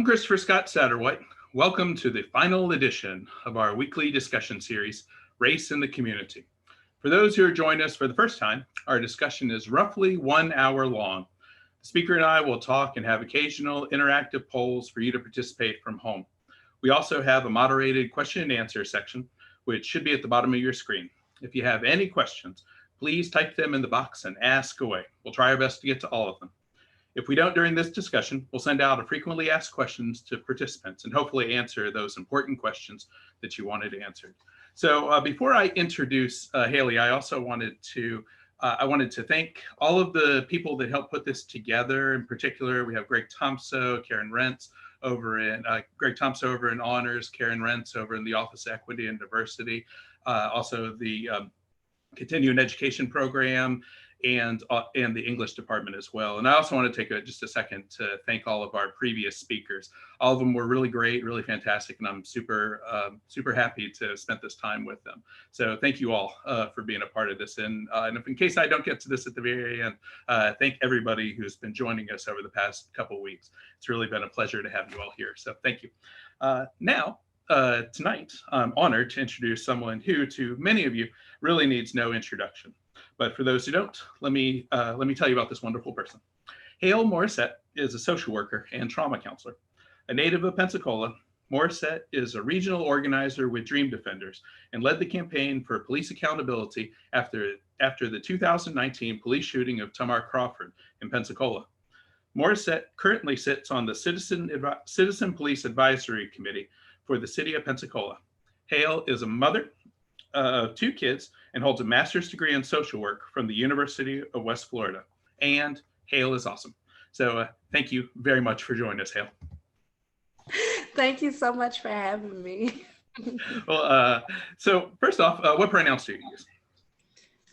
Christopher Scott Satterwhite. Welcome to the final edition of our weekly discussion series, Race in the Community. For those who are joining us for the first time, our discussion is roughly 1 hour long. The speaker and I will talk and have occasional interactive polls for you to participate from home. We also have a moderated question and answer section, which should be at the bottom of your screen. If you have any questions, please type them in the box and ask away. We'll try our best to get to all of them. If we don't during this discussion, we'll send out a frequently asked questions to participants and hopefully answer those important questions that you wanted answered. So before I introduce Haley, I also wanted to thank all of the people that helped put this together. In particular, we have Greg Tomso, Karen Rentz over in Honors, Karen Rentz over in the Office of Equity and Diversity, also the Continuing Education Program, and the English department as well. And I also want to take just a second to thank all of our previous speakers. All of them were really great, really fantastic, and I'm super happy to have spent this time with them. So thank you all for being a part of this. And if in case I don't get to this at the very end, thank everybody who's been joining us over the past couple of weeks. It's really been a pleasure to have you all here. So thank you. Tonight, I'm honored to introduce someone who, to many of you, really needs no introduction. But for those who don't, let me tell you about this wonderful person. Hale Morrissette is a social worker and trauma counselor. A native of Pensacola, Morrissette is a regional organizer with Dream Defenders and led the campaign for police accountability after the 2019 police shooting of Tymar Crawford in Pensacola. Morrissette currently sits on the Citizen Police Advisory Committee for the city of Pensacola. Hale is a mother of 2 kids and holds a master's degree in social work from the University of West Florida. And Hale is awesome. So thank you very much for joining us, Hale. Thank you so much for having me. Well, so first off, what pronouns do you use?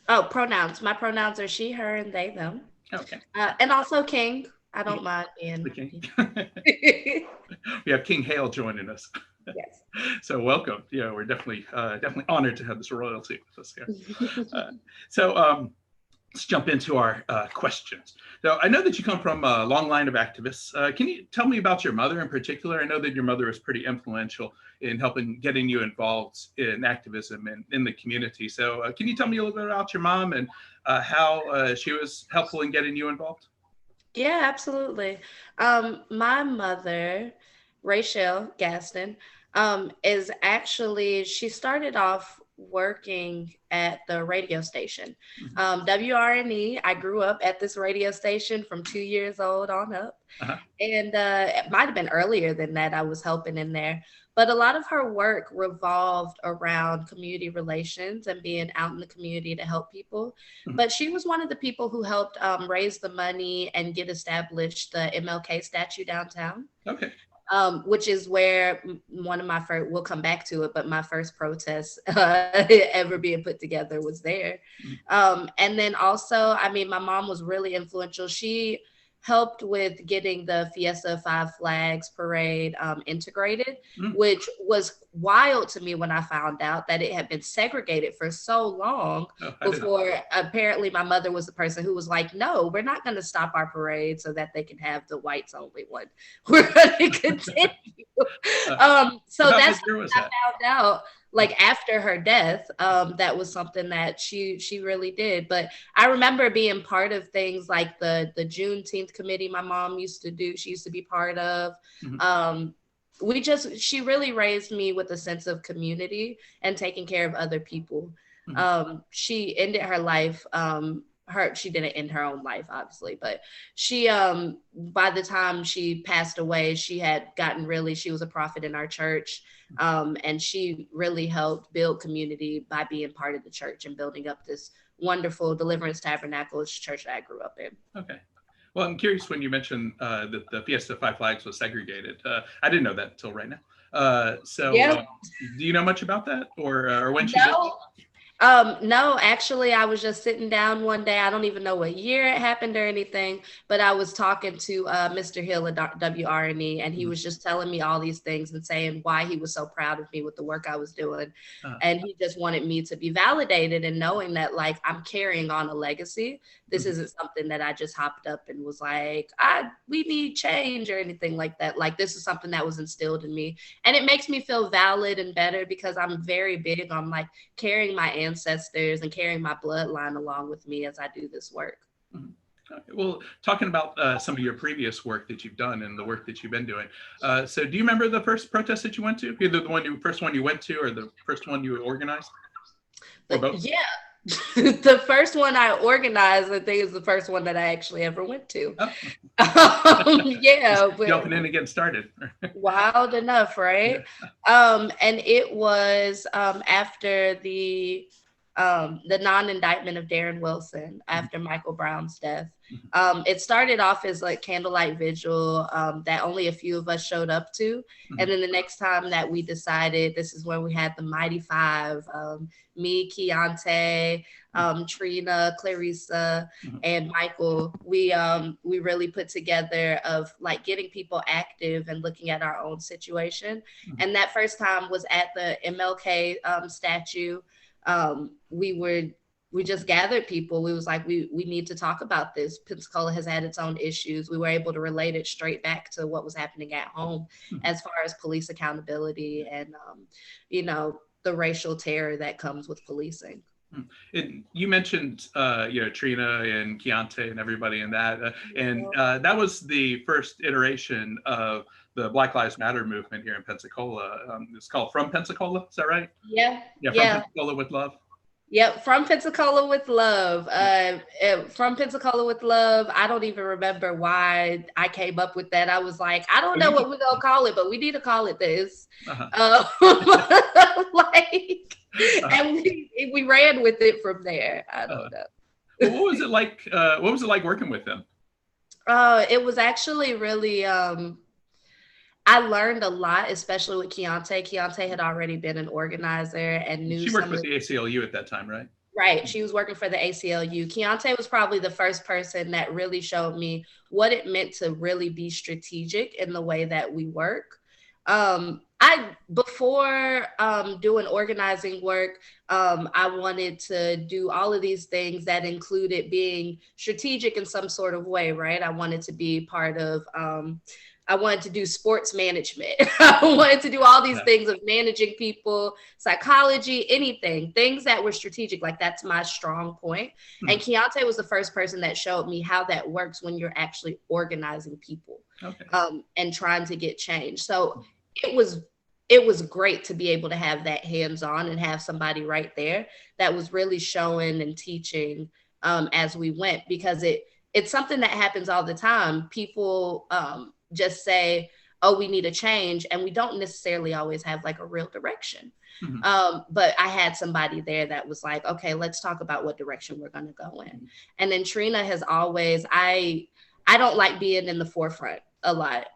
Oh, pronouns. My pronouns are she, her, and they, them. Okay. And also King. I don't mind being the King. We have King Hale joining us. Yes. So welcome. Yeah, we're definitely honored to have this royalty with us here. So let's jump into our questions. So I know that you come from a long line of activists. Can you tell me about your mother in particular? I know that your mother was pretty influential in getting you involved in activism and in the community. So can you tell me a little bit about your mom and how she was helpful in getting you involved? Yeah, absolutely. My mother, Rachel Gaston, is actually, she started off working at the radio station, WRNE. I grew up at this radio station from 2 years old on up. And it might have been earlier than that I was helping in there. But a lot of her work revolved around community relations and being out in the community to help people. But she was one of the people who helped raise the money and get established the MLK statue downtown. Okay. Which is where one of my first, we'll come back to it, but my first protest ever being put together was there. And then also, I mean, my mom was really influential. She helped with getting the Fiesta Five Flags parade integrated, which was wild to me when I found out that it had been segregated for so long before apparently my mother was the person who was like, no, we're not going to stop our parade so that they can have the whites only one. We're going to continue. So that's what I found out. Like after her death, that was something that she really did. But I remember being part of things like the Juneteenth committee my mom used to do. She used to be part of. She really raised me with a sense of community and taking care of other people. She ended her life. She didn't end her own life, obviously, but she, by the time she passed away, she was a prophet in our church. And she really helped build community by being part of the church and building up this wonderful Deliverance Tabernacle church that I grew up in. Okay. Well, I'm curious when you mentioned that the Fiesta Five Flags was segregated. I didn't know that until right now. Do you know much about that or when she did? No, actually, I was just sitting down one day. I don't even know what year it happened or anything, but I was talking to Mr. Hill at WRNE, and he Mhm. was just telling me all these things and saying why he was so proud of me with the work I was doing. Uh, And he just wanted me to be validated and knowing that, like, I'm carrying on a legacy. This mhm. isn't something that I just hopped up and was like, we need change or anything like that. Like, this is something that was instilled in me. And it makes me feel valid and better because I'm very big on like carrying my ancestors and carrying my bloodline along with me as I do this work. Mhm. Okay. Well, talking about some of your previous work that you've done and the work that you've been doing. So, do you remember the first protest that you went to? Either first one you went to, or the first one you organized, or But both? yeah, the first one I organized, I think, is the first one that I actually ever went to. Oh, just Yeah, but jumping in and getting started. wild enough, Yeah. right? And it was after the non-indictment of Darren Wilson Mhm. after Michael Brown's death. Mhm. It started off as like candlelight vigil that only a few of us showed up to, and Mhm. then the next time that we decided, this is when we had the Mighty Five, me, Keontae, Trina, Clarissa, Mhm. and Michael, we really put together of like getting people active and looking at our own situation. Mhm. And that first time was at the MLK statue. We just gathered people. We was like, we need to talk about this. Pensacola has had its own issues. We were able to relate it straight back to what was happening at home Mhm. as far as police accountability and you know, the racial terror that comes with policing. Mhm. You mentioned, Trina and Keontae and everybody in that, and that was the first iteration of the Black Lives Matter movement here in Pensacola. It's called From Pensacola. Is that right? Yeah, Yeah, From yeah. Pensacola with Love. Yep, from Pensacola with love. Yeah. From Pensacola with love. I don't even remember why I came up with that. I was like, I don't Oh, know you what we're gonna call it, but we need to call it this. uh-huh. Uh, like, Uh-huh. and we ran with it from there. I Uh-huh. don't know. Well, what was it like? What was it like working with them? It was actually really. I learned a lot, especially with Keontae. Keontae had already been an organizer and knew She worked some of with the. the ACLU at that time, right? Right. She was working for the ACLU. Keontae was probably the first person that really showed me what it meant to really be strategic in the way that we work. I before doing organizing work, I wanted to do all of these things that included being strategic in some sort of way, right? I wanted to be part of I wanted to do sports management. I wanted to do all these Yeah. things of managing people, psychology, anything, things that were strategic. Like that's my strong point. And Mhm. Keontae was the first person that showed me how that works when you're actually organizing people Okay. and trying to get change. So it was it was great to be able to have that hands on and have somebody right there that was really showing and teaching as we went because it's something that happens all the time. People just say, oh, we need a change. And we don't necessarily always have like a real direction. Mhm. But I had somebody there that was like, okay, let's talk about what direction we're going to go in. And then Trina has always, I don't like being in the forefront a lot.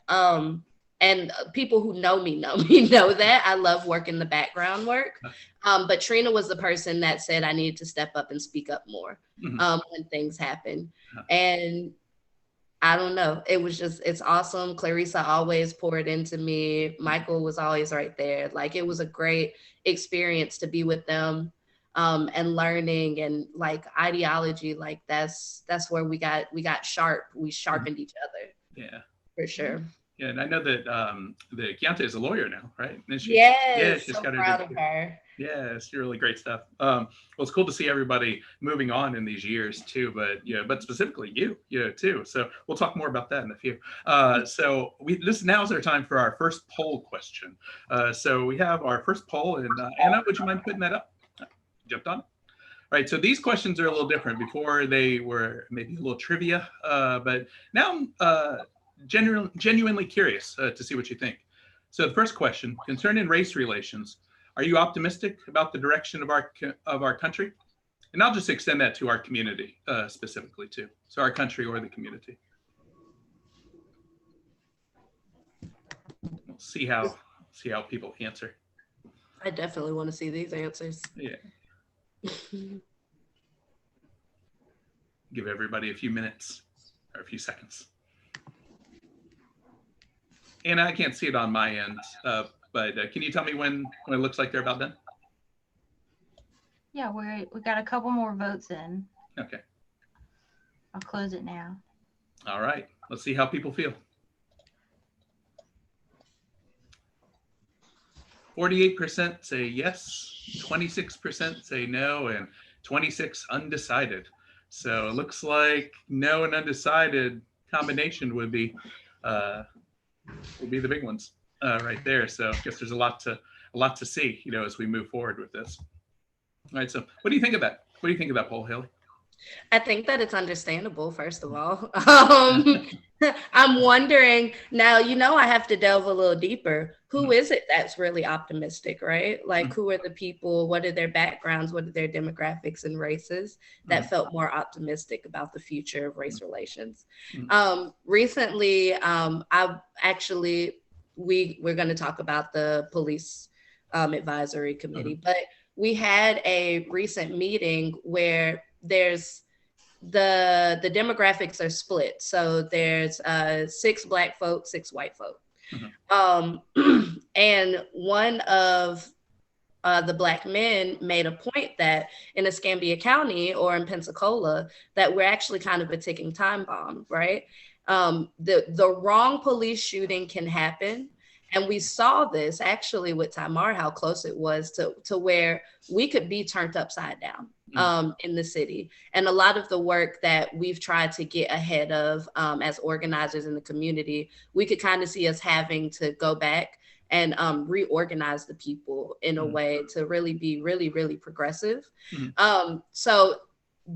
And people who know me know me know that I love working the background work. But Trina was the person that said I needed to step up and speak up more Mhm. when things happen. And I don't know. It was just, it's awesome. Clarissa always poured into me. Michael was always right there. Like it was a great experience to be with them and learning and like ideology. Like that's where we got sharp. We Mhm. sharpened each other Yeah. for sure. Yeah, and I know that the Keontae is a lawyer now, right? Isn't she? Yeah, Yes, she's so got her proud of degree. her. Yeah, it's really great stuff. Well, it's cool to see everybody moving on in these years too, but but specifically you too. So we'll talk more about that in a few. So this now is our time for our first poll question. So we have our first poll, and Anna, would you mind putting that up? Jumped on. All right, so these questions are a little different. Before they were maybe a little trivia, but now I'm genuinely curious to see what you think. So the first question concerning race relations, are you optimistic about the direction of our country? And I'll just extend that to our community specifically too. So our country or the community. We'll see how people answer. I definitely want to see these answers. Yeah. Give everybody a few minutes or a few seconds. And I can't see it on my end, but can you tell me when it looks like they're about done? Yeah, we got a couple more votes in. Okay. I'll close it now. All right. Let's see how people feel. 48% say yes, 26% say no, and 26 undecided. So it looks like no and undecided combination would be the big ones right there. So I guess there's a lot to see, as we move forward with this. All right. So what do you think of that? What do you think of that poll, Haley? I think that it's understandable, first of all. I'm wondering now, I have to delve a little deeper. Who is it that's really optimistic, right? Like, who are the people? What are their backgrounds? What are their demographics and races that felt more optimistic about the future of race relations? Recently, we're going to talk about the police advisory committee, but we had a recent meeting where there's the demographics are split. So there's 6 Black folk, 6 white folk. And one of the Black men made a point that in Escambia County or in Pensacola, that we're actually kind of a ticking time bomb, right? The wrong police shooting can happen. And we saw this actually with Tymar, how close it was to where we could be turned upside down in the city. And a lot of the work that we've tried to get ahead of as organizers in the community, we could kind of see us having to go back and reorganize the people in a way to really be really, really progressive. So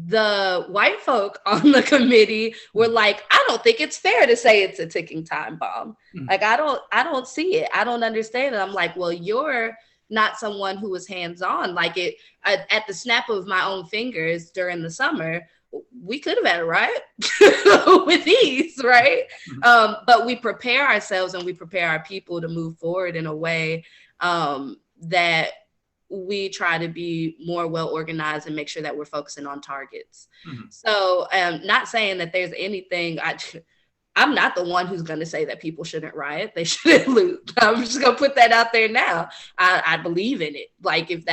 the white folk on the committee were like, I don't think it's fair to say it's a ticking time bomb. Like, I don't see it. I don't understand it. I'm like, well, you're not someone who was hands-on. Like, at the snap of my own fingers during the summer, we could have had a riot with ease, right? But we prepare ourselves and we prepare our people to move forward in a way that we try to be more well organized and make sure that we're focusing on targets. So not saying that there's anything, I'm not the one who's going to say that people shouldn't riot. They shouldn't loot. I'm just going to put that out there now. I believe in it. Like, if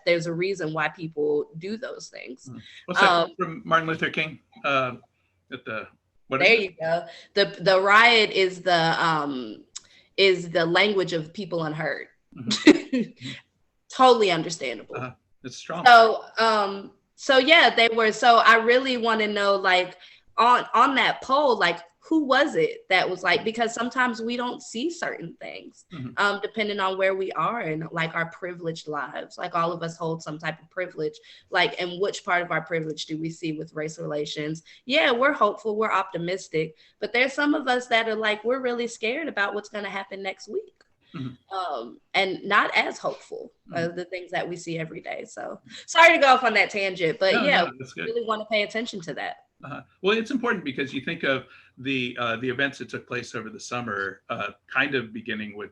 there's a reason why people do those things. What's that from Martin Luther King? You go. The riot is the language of people unheard. Totally understandable. It's strong. So yeah, they were. So I really want to know, like, on that poll, like, who was it that was like, because sometimes we don't see certain things, depending on where we are in, like, our privileged lives. Like, all of us hold some type of privilege, like, and which part of our privilege do we see with race relations? Yeah, we're hopeful, we're optimistic, but there's some of us that are like, we're really scared about what's going to happen next week. And not as hopeful of the things that we see every day. So sorry to go off on that tangent, but we really want to pay attention to that. Well, it's important because you think of the events that took place over the summer, kind of beginning with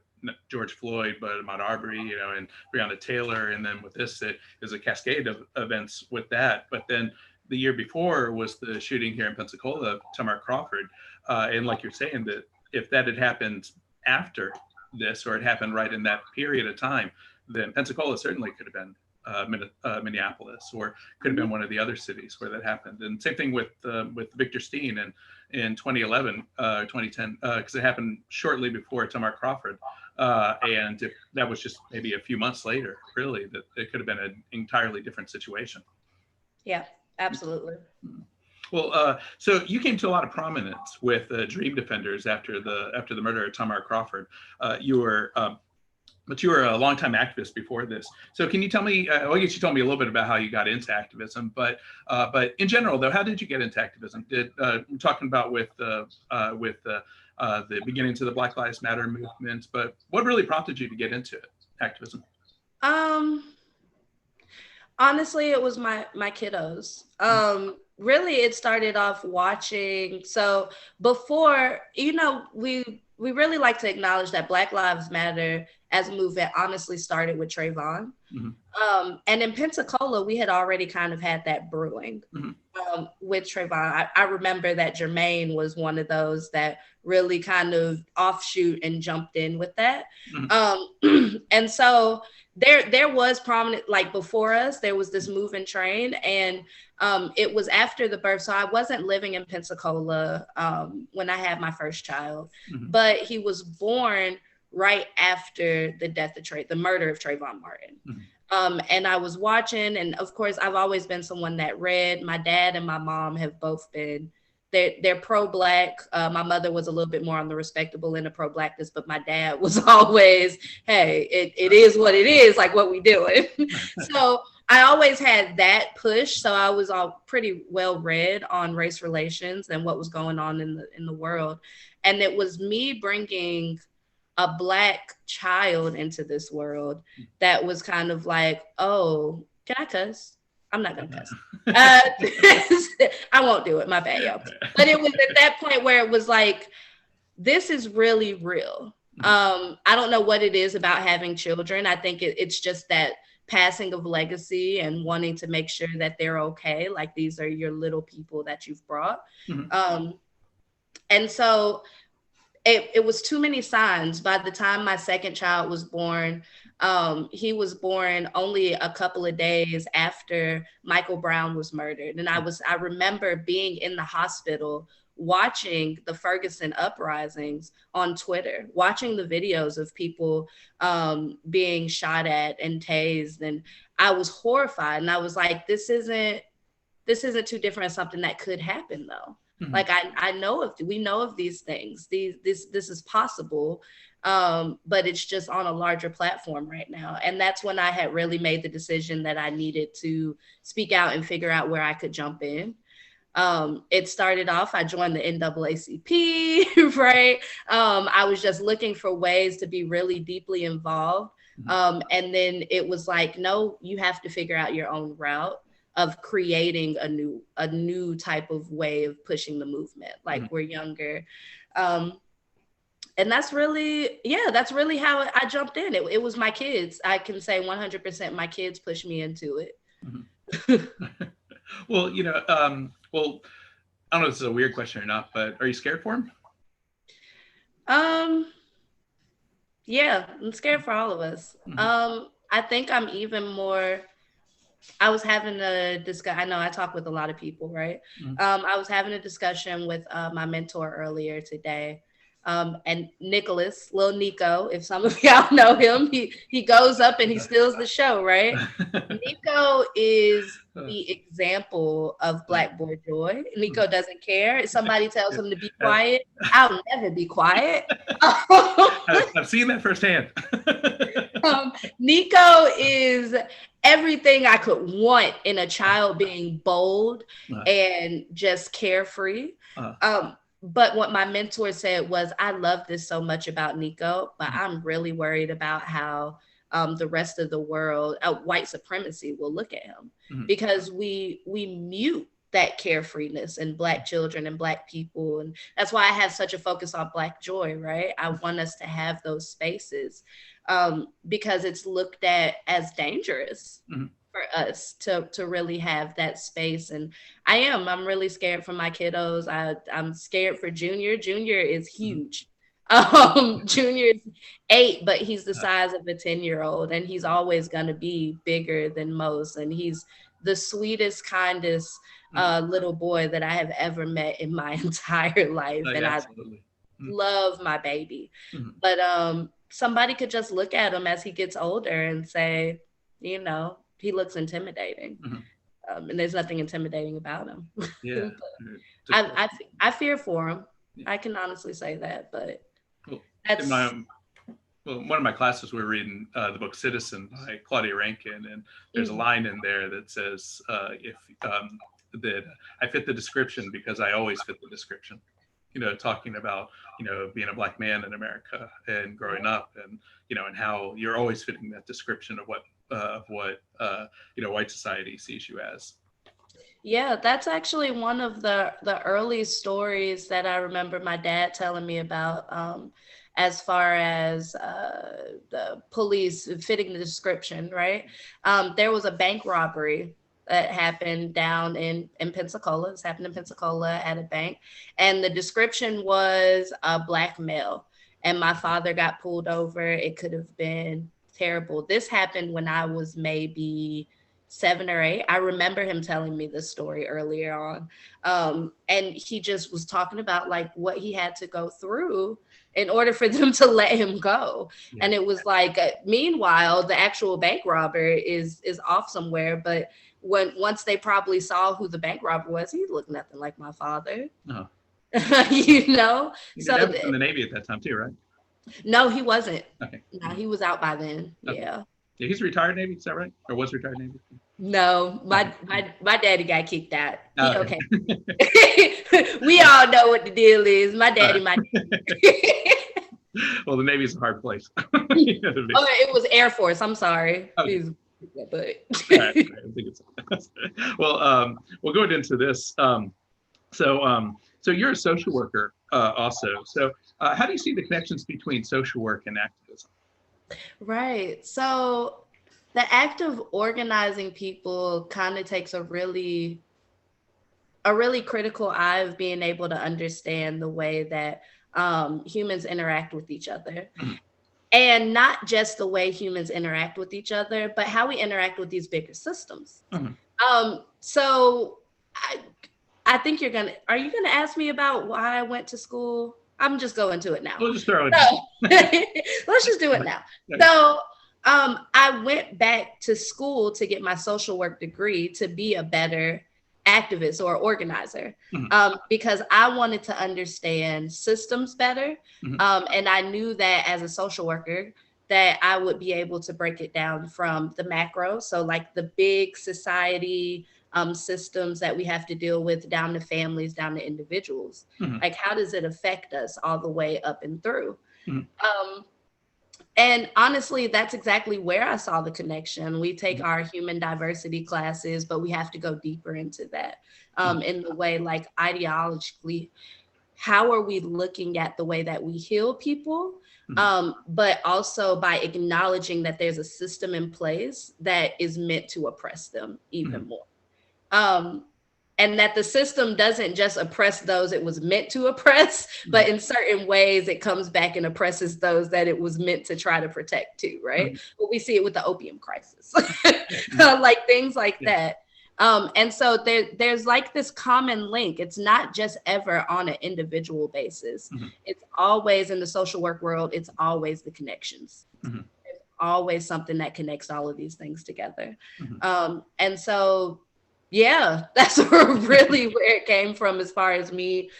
George Floyd, but Ahmaud Arbery, and Breonna Taylor, and then with this, it is a cascade of events with that. But then the year before was the shooting here in Pensacola, Tymar Crawford, and like you're saying, that if that had happened after this, or it happened right in that period of time, then Pensacola certainly could have been Minneapolis, or could have been one of the other cities where that happened. And same thing with Victor Steen in 2011, 2010, because it happened shortly before Tymar Crawford. And if that was just maybe a few months later, really, that it could have been an entirely different situation. Yeah, absolutely. Well, so you came to a lot of prominence with Dream Defenders after the murder of Tymar Crawford. But you were a longtime activist before this. So can you tell me? I guess you told me a little bit about how you got into activism, but in general, though, how did you get into activism? We're talking about with the beginnings of the Black Lives Matter movement, but what really prompted you to get into activism? Honestly, it was my kiddos. Really, it started off watching. So before, we really like to acknowledge that Black Lives Matter as a movement honestly started with Trayvon. And in Pensacola, we had already kind of had that brewing with Trayvon. I remember that Jermaine was one of those that really kind of offshoot and jumped in with that. And so there was prominent, like before us, there was this move and train, and it was after the birth. So I wasn't living in Pensacola when I had my first child, but he was born right after the death of the murder of Trayvon Martin. And I was watching, and of course, I've always been someone that read. My dad and my mom have both been, they're pro-Black. My mother was a little bit more on the respectable end of pro-Blackness, but my dad was always, hey, it is what it is, like what we doing. So I always had that push. So I was all pretty well read on race relations and what was going on in the world. And it was me bringing a Black child into this world that was kind of like, oh, can I cuss? I'm not gonna cuss. I won't do it, my bad, y'all. But it was at that point where it was like, this is really real. I don't know what it is about having children. I think it's just that passing of legacy and wanting to make sure that they're okay. Like, these are your little people that you've brought. And so it was too many signs. By the time my second child was born, he was born only a couple of days after Michael Brown was murdered. And I remember being in the hospital watching the Ferguson uprisings on Twitter, watching the videos of people being shot at and tased. And I was horrified. And I was like, this isn't too different, something that could happen though. Like we know of these things. This is possible, but it's just on a larger platform right now. And that's when I had really made the decision that I needed to speak out and figure out where I could jump in. It started off, I joined the NAACP, right? I was just looking for ways to be really deeply involved. And then it was like, no, you have to figure out your own route of creating a new type of way of pushing the movement. Like we're younger. And that's really how I jumped in. It was my kids. I can say 100% my kids pushed me into it. Well, I don't know if this is a weird question or not, but are you scared for him? Yeah, I'm scared for all of us. I think I'm even more, I was having a discussion. I know I talk with a lot of people, right? I was having a discussion with my mentor earlier today. And Nicholas, Lil Nico, if some of y'all know him, he goes up and he steals the show, right? Nico is the example of Black boy joy. Nico doesn't care. If somebody tells him to be quiet, I'll never be quiet. I've seen that firsthand. Nico is everything I could want in a child, being bold and just carefree. But what my mentor said was, I love this so much about Nico, but I'm really worried about how the rest of the world, white supremacy, will look at him, because we mute that carefreeness in Black children and Black people. And that's why I have such a focus on Black joy, right? I want us to have those spaces because it's looked at as dangerous for us to really have that space. And I'm really scared for my kiddos. I'm scared for Junior. Junior is huge. Junior is 8, but he's the size of a 10-year-old, and he's always going to be bigger than most. And he's the sweetest, kindest little boy that I have ever met in my entire life. And absolutely. I love my baby. But somebody could just look at him as he gets older and say, he looks intimidating. And there's nothing intimidating about him. Yeah. I fear for him. Yeah. I can honestly say that, but that's... one of my classes, we were reading the book Citizen by Claudia Rankine, and there's a line in there that says, that I fit the description because I always fit the description. Talking about, being a Black man in America and growing up, and, and how you're always fitting that description of what white society sees you as. Yeah, that's actually one of the early stories that I remember my dad telling me about. as far as the police fitting the description, right? There was a bank robbery that happened down in Pensacola. This happened in Pensacola at a bank. And the description was a black male. And my father got pulled over. It could have been terrible. This happened when I was maybe 7 or 8. I remember him telling me this story earlier on. And he just was talking about like what he had to go through in order for them to let him go. Yeah. And it was like, meanwhile, the actual bank robber is off somewhere. But once they probably saw who the bank robber was, he looked nothing like my father. Oh. You know? So that was in the Navy at that time too, right? No, he wasn't. Okay. No, he was out by then. Okay. Yeah. Yeah, he's retired Navy, is that right? Or was retired Navy? No, my daddy got kicked out. Oh, okay. We all know what the deal is. My daddy. Well, the Navy's a hard place. It was Air Force. I'm sorry. Okay. But right, I think it's well, we'll go into this. So you're a social worker also. So how do you see the connections between social work and activism? Right. So the act of organizing people kind of takes a really critical eye of being able to understand the way that humans interact with each other. Mm-hmm. And not just the way humans interact with each other, but how we interact with these bigger systems. Mm-hmm. So I think are you gonna ask me about why I went to school? I'm just going to it now. We'll just throw it. Let's just do it now. Okay. So I went back to school to get my social work degree to be a better activist or organizer, because I wanted to understand systems better. Mm-hmm. And I knew that as a social worker that I would be able to break it down from the macro. So like the big society systems that we have to deal with, down to families, down to individuals. Mm-hmm. Like, how does it affect us all the way up and through? Mm-hmm. And honestly, that's exactly where I saw the connection. We take our human diversity classes, but we have to go deeper into that in the way, like ideologically, how are we looking at the way that we heal people? But also by acknowledging that there's a system in place that is meant to oppress them even more. And that the system doesn't just oppress those it was meant to oppress, but in certain ways it comes back and oppresses those that it was meant to try to protect too, right? But we see it with the opium crisis, like things like that. And so there's like this common link. It's not just ever on an individual basis. It's always in the social work world. It's always the connections. There's always something that connects all of these things together. And so, yeah, that's really where it came from as far as me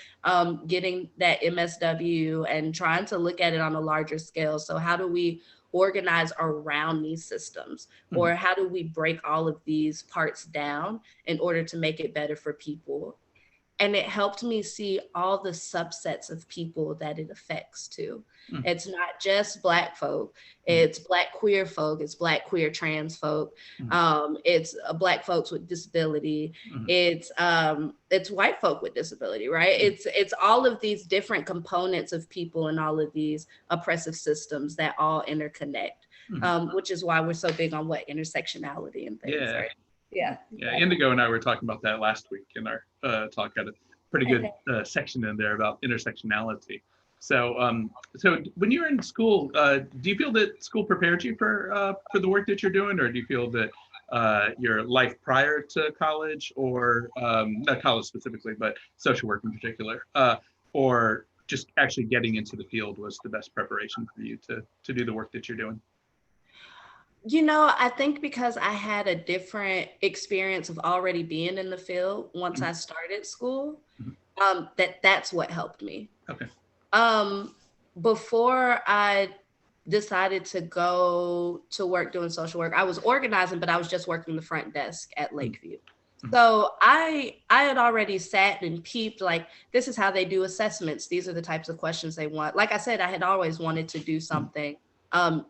getting that MSW and trying to look at it on a larger scale. So how do we organize around these systems, or how do we break all of these parts down in order to make it better for people? And it helped me see all the subsets of people that it affects too. It's not just Black folk, it's Black queer folk, it's Black queer trans folk, it's Black folks with disability, it's white folk with disability, right? It's all of these different components of people and all of these oppressive systems that all interconnect, which is why we're so big on intersectionality and things, right? Yeah. Indigo and I were talking about that last week in our talk. Had a pretty good section in there about intersectionality. So, so when you were in school, do you feel that school prepared you for the work that you're doing, or do you feel that your life prior to college, or not college specifically, but social work in particular, or just actually getting into the field was the best preparation for you to do the work that you're doing? You know, I think because I had a different experience of already being in the field once I started school, that's what helped me. Okay. Before I decided to go to work doing social work, I was organizing, but I was just working the front desk at Lakeview. So I had already sat and peeped, like, this is how they do assessments. These are the types of questions they want. Like I said, I had always wanted to do something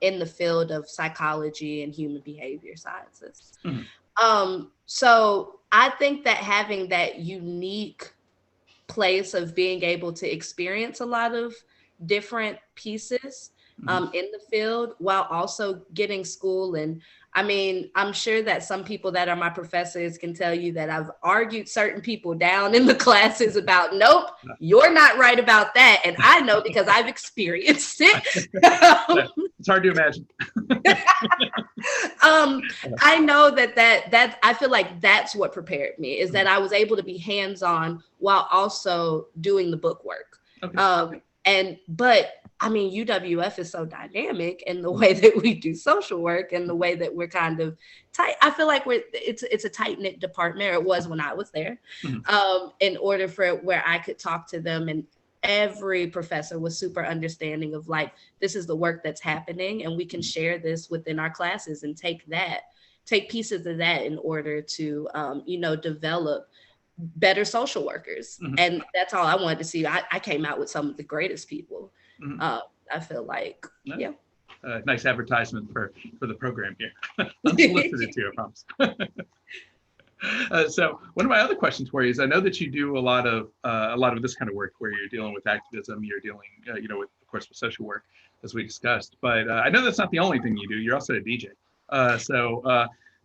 in the field of psychology and human behavior sciences. So I think that having that unique place of being able to experience a lot of different pieces in the field while also getting school. And I mean, I'm sure that some people that are my professors can tell you that I've argued certain people down in the classes about, nope, you're not right about that. And I know because I've experienced it. It's hard to imagine. I know that I feel like that's what prepared me, is that I was able to be hands-on while also doing the book work. Okay. But I mean, UWF is so dynamic in the way that we do social work and the way that we're kind of tight. I feel like it's a tight-knit department, or it was when I was there, in order for where I could talk to them, and every professor was super understanding of like, this is the work that's happening and we can share this within our classes and take pieces of that in order to, develop better social workers. And that's all I wanted to see. I came out with some of the greatest people. I feel like, yeah. Nice advertisement for the program here. Unsolicited too, I promise. So one of my other questions for you is, I know that you do a lot of this kind of work where you're dealing with activism, you're dealing, with, of course, with social work, as we discussed. But I know that's not the only thing you do. You're also a DJ. So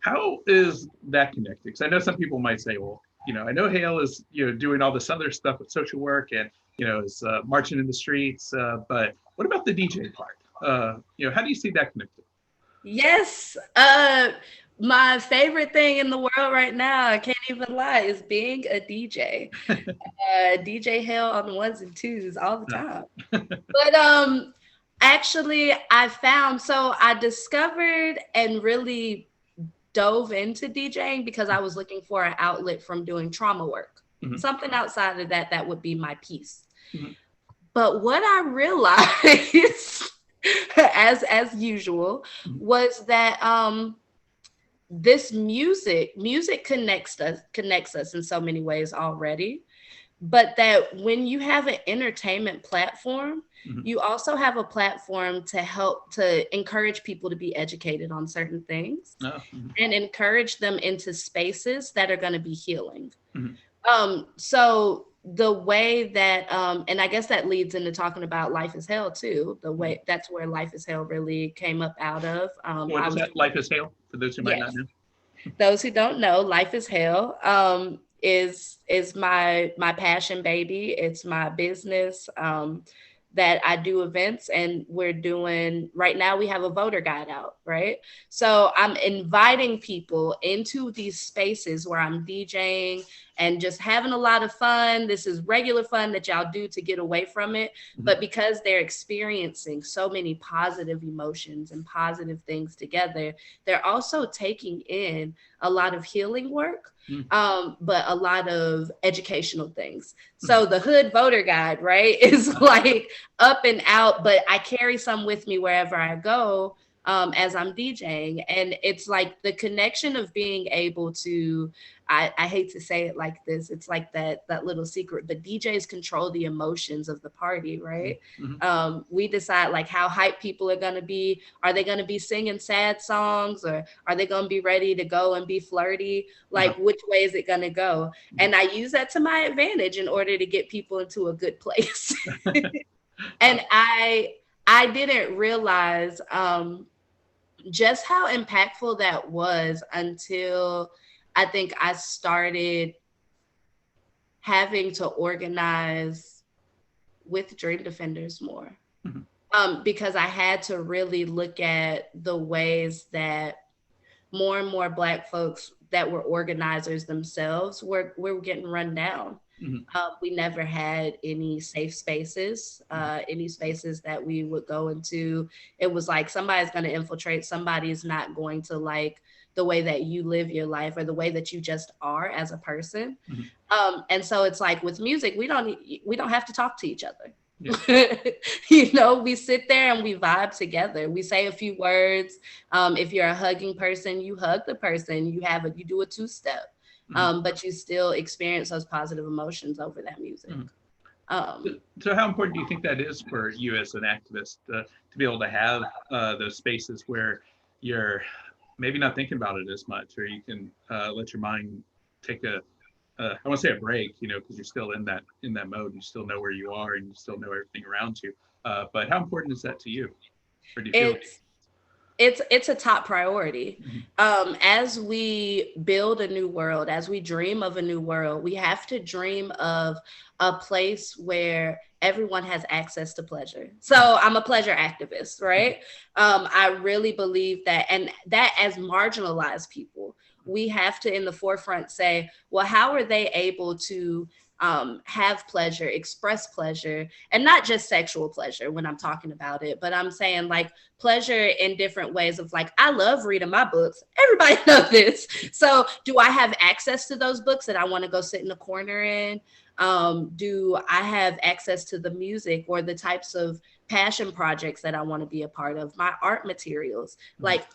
how is that connected? Because I know some people might say, well, I know Hale is, doing all this other stuff with social work and, is marching in the streets. But what about the DJ part? How do you see that connected? Yes. My favorite thing in the world right now, I can't even lie, is being a DJ. DJ Hale on the ones and twos all the time. But actually, I discovered and really dove into DJing because I was looking for an outlet from doing trauma work. Something outside of that would be my piece. But what I realized, as usual, was that this music connects us in so many ways already, but that when you have an entertainment platform, you also have a platform to help to encourage people to be educated on certain things and encourage them into spaces that are going to be healing. So the way that, and I guess that leads into talking about Life is Hell too, the way that's where Life is Hell really came up out of. What is that, Life is Hale, for those who might not know? Those who don't know, Life is Hale is my passion baby. It's my business that I do events, and we're doing, right now we have a voter guide out, right? So I'm inviting people into these spaces where I'm DJing and just having a lot of fun. This is regular fun that y'all do to get away from it. But because they're experiencing so many positive emotions and positive things together, they're also taking in a lot of healing work, but a lot of educational things. So the Hood Voter Guide, right, is like up and out, but I carry some with me wherever I go as I'm DJing. And it's like the connection of being able to, I hate to say it like this, it's like that little secret, but DJs control the emotions of the party, right? We decide like how hype people are going to be. Are they going to be singing sad songs, or are they going to be ready to go and be flirty? Like which way is it going to go? And I use that to my advantage in order to get people into a good place. And I didn't realize just how impactful that was until I think I started having to organize with Dream Defenders more, because I had to really look at the ways that more and more Black folks that were organizers themselves were getting run down. We never had any safe spaces, any spaces that we would go into. It was like somebody's going to infiltrate, somebody's not going to like the way that you live your life or the way that you just are as a person. And so it's like with music, we don't have to talk to each other. Yeah. We sit there and we vibe together. We say a few words. If you're a hugging person, you hug the person. You do a two-step, but you still experience those positive emotions over that music. So how important do you think that is for you as an activist to be able to have those spaces where you're maybe not thinking about it as much, or you can let your mind take a I want to say a break, because you're still in that mode. You still know where you are, and you still know everything around you. But how important is that to you, or do you feel It's a top priority. As we build a new world, as we dream of a new world, we have to dream of a place where everyone has access to pleasure. So I'm a pleasure activist, right? I really believe that, and that as marginalized people, we have to in the forefront say, well, how are they able to have pleasure, express pleasure, and not just sexual pleasure when I'm talking about it, but I'm saying like pleasure in different ways of like, I love reading my books. Everybody knows this. So do I have access to those books that I want to go sit in the corner in? Do I have access to the music or the types of passion projects that I want to be a part of? My art materials, like,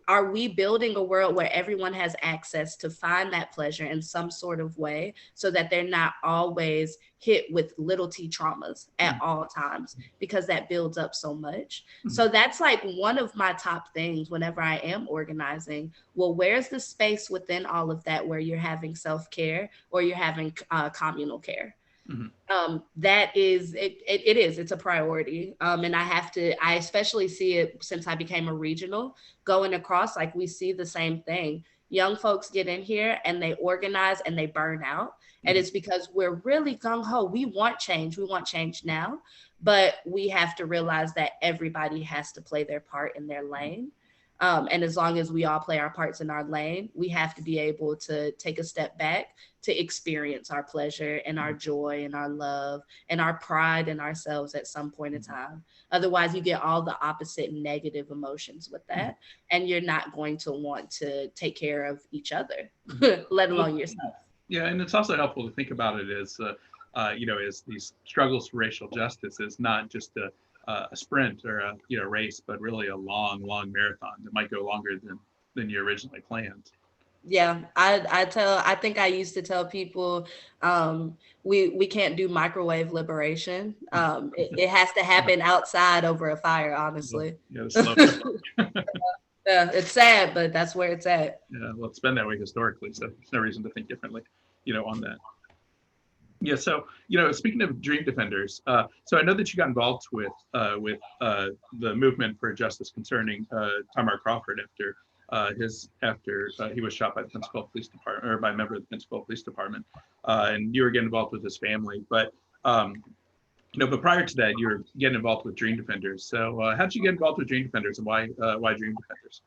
are we building a world where everyone has access to find that pleasure in some sort of way so that they're not always hit with little t traumas at all times, because that builds up so much. So that's like one of my top things whenever I am organizing. Well, where's the space within all of that where you're having self-care or you're having communal care? That is it's a priority, and I especially see it since I became a regional going across. Like, we see the same thing. Young folks get in here and they organize and they burn out, and it's because we're really gung-ho. We want change now, but we have to realize that everybody has to play their part in their lane. And as long as we all play our parts in our lane, we have to be able to take a step back to experience our pleasure and our joy and our love and our pride in ourselves at some point in time. Otherwise, you get all the opposite negative emotions with that, and you're not going to want to take care of each other, let alone yourself. Yeah, and it's also helpful to think about it as, as these struggles for racial justice is not just a sprint or a race, but really a long marathon that might go longer than you originally planned. Yeah, I think I used to tell people we can't do microwave liberation. It has to happen outside over a fire, honestly. Yeah, Yeah, it's sad, but that's where it's at. Yeah, well, it's been that way historically, so there's no reason to think differently, on that. Yeah, so speaking of Dream Defenders, so I know that you got involved with the movement for justice concerning Tymar Crawford after he was shot by the Pensacola Police Department, or by a member of the Pensacola Police Department, and you were getting involved with his family. But but prior to that, you were getting involved with Dream Defenders. So how did you get involved with Dream Defenders, and why Dream Defenders?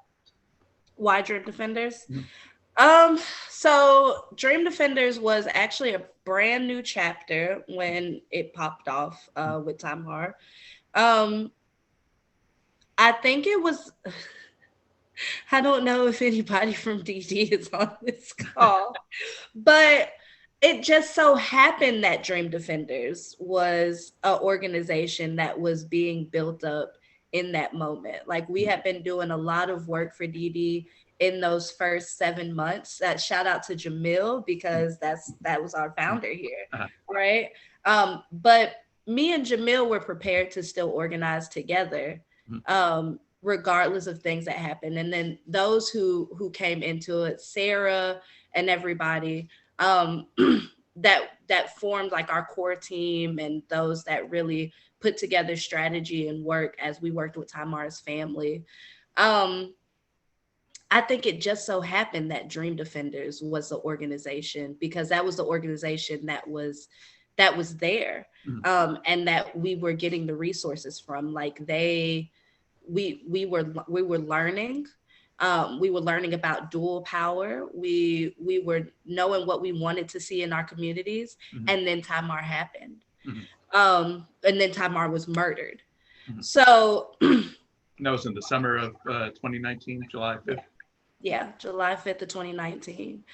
Why Dream Defenders? So Dream Defenders was actually a brand new chapter when it popped off with Tymar. I think it was, I don't know if anybody from DD is on this call, but it just so happened that Dream Defenders was an organization that was being built up in that moment. Like, we have been doing a lot of work for DD in those first 7 months. Shout out to Jamil, because that was our founder here, right? But me and Jamil were prepared to still organize together, regardless of things that happened. And then those who came into it, Sarah and everybody, that formed like our core team, and those that really put together strategy and work as we worked with Tymar's family. I think it just so happened that Dream Defenders was the organization, because that was the organization that was there, and that we were getting the resources from. Like, we were learning. We were learning about dual power. We were knowing what we wanted to see in our communities, and then Tymar happened, and then Tymar was murdered. So that was in the summer of 2019, July 5th. Yeah, July 5th of 2019.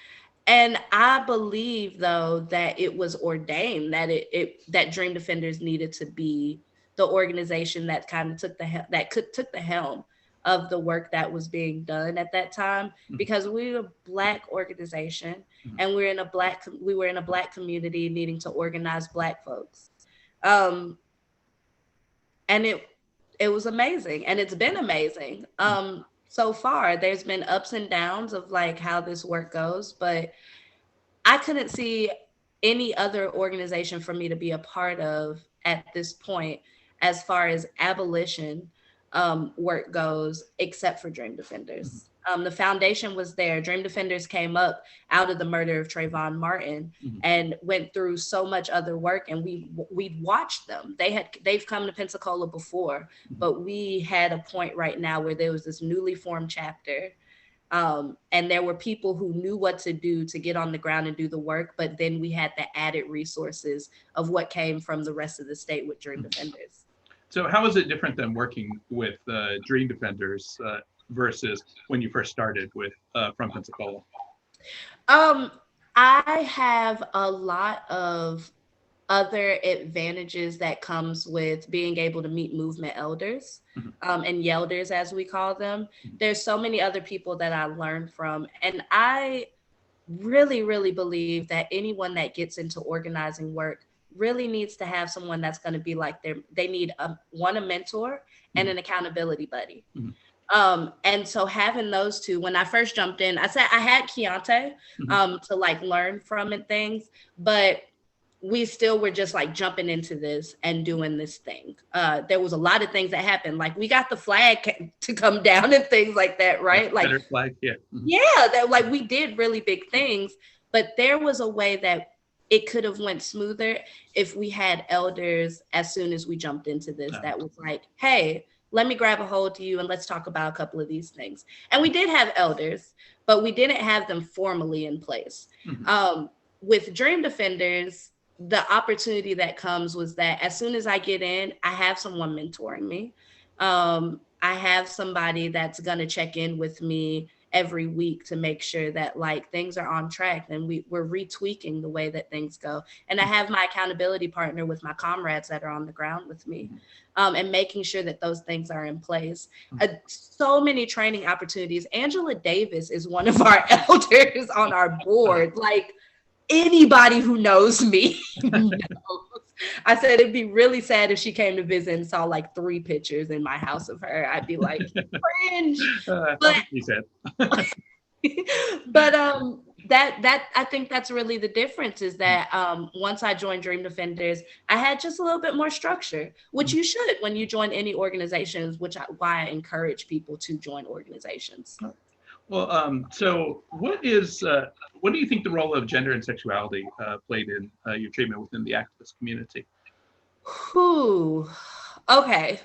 And I believe, though, that it was ordained that that Dream Defenders needed to be the organization that kind of took the helm of the work that was being done at that time, because we were a Black organization, and we were in a Black community needing to organize Black folks. And it was amazing, and it's been amazing. So far, there's been ups and downs of like how this work goes, but I couldn't see any other organization for me to be a part of at this point as far as abolition work goes, except for Dream Defenders. The foundation was there. Dream Defenders came up out of the murder of Trayvon Martin and went through so much other work, and we'd watched them. They've come to Pensacola before, but we had a point right now where there was this newly formed chapter. And there were people who knew what to do to get on the ground and do the work, but then we had the added resources of what came from the rest of the state with Dream Defenders. So how is it different than working with Dream Defenders versus when you first started with from Pensacola? I have a lot of other advantages that comes with being able to meet movement elders and yelders, as we call them. There's so many other people that I learned from. And I really, really believe that anyone that gets into organizing work really needs to have someone that's going to be like they need a mentor and an accountability buddy. And so having those two, when I first jumped in, I said I had Keontae to like learn from and things, but we still were just like jumping into this and doing this thing. There was a lot of things that happened. Like we got the flag to come down and things like that, right? Like flag, yeah. Yeah, that like we did really big things, but there was a way that it could have went smoother if we had elders as soon as we jumped into this that was like, hey, let me grab a hold to you and let's talk about a couple of these things. And we did have elders, but we didn't have them formally in place. With Dream Defenders, the opportunity that comes was that as soon as I get in, I have someone mentoring me. I have somebody that's going to check in with me every week to make sure that like things are on track and we're retweaking the way that things go. And I have my accountability partner with my comrades that are on the ground with me and making sure that those things are in place. So many training opportunities. Angela Davis is one of our elders on our board. Like anybody who knows me knows. I said it'd be really sad if she came to visit and saw like 3 pictures in my house of her. I'd be like, cringe. But that I think that's really the difference is that once I joined Dream Defenders, I had just a little bit more structure, which you should when you join any organizations, why I encourage people to join organizations. Well, so what do you think the role of gender and sexuality played in your treatment within the activist community? Okay.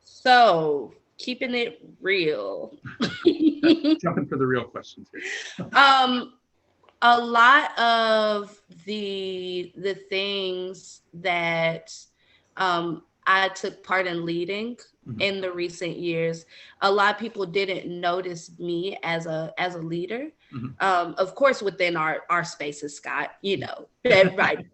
So keeping it real. Jumping for the real questions here. A lot of the things that I took part in leading in the recent years, a lot of people didn't notice me as a leader. Of course, within our spaces, Scott, you know, right.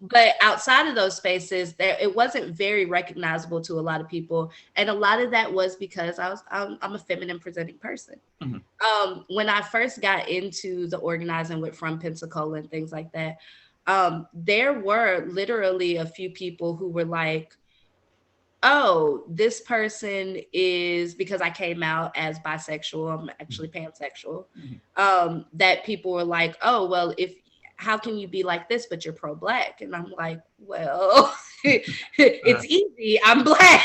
But outside of those spaces, it wasn't very recognizable to a lot of people. And a lot of that was because I'm a feminine presenting person. When I first got into the organizing with From Pensacola and things like that, there were literally a few people who were like, oh, this person is, because I came out as bisexual, I'm actually pansexual, that people were like, oh, well, how can you be like this, but you're pro-Black? And I'm like, well, it's easy, I'm Black.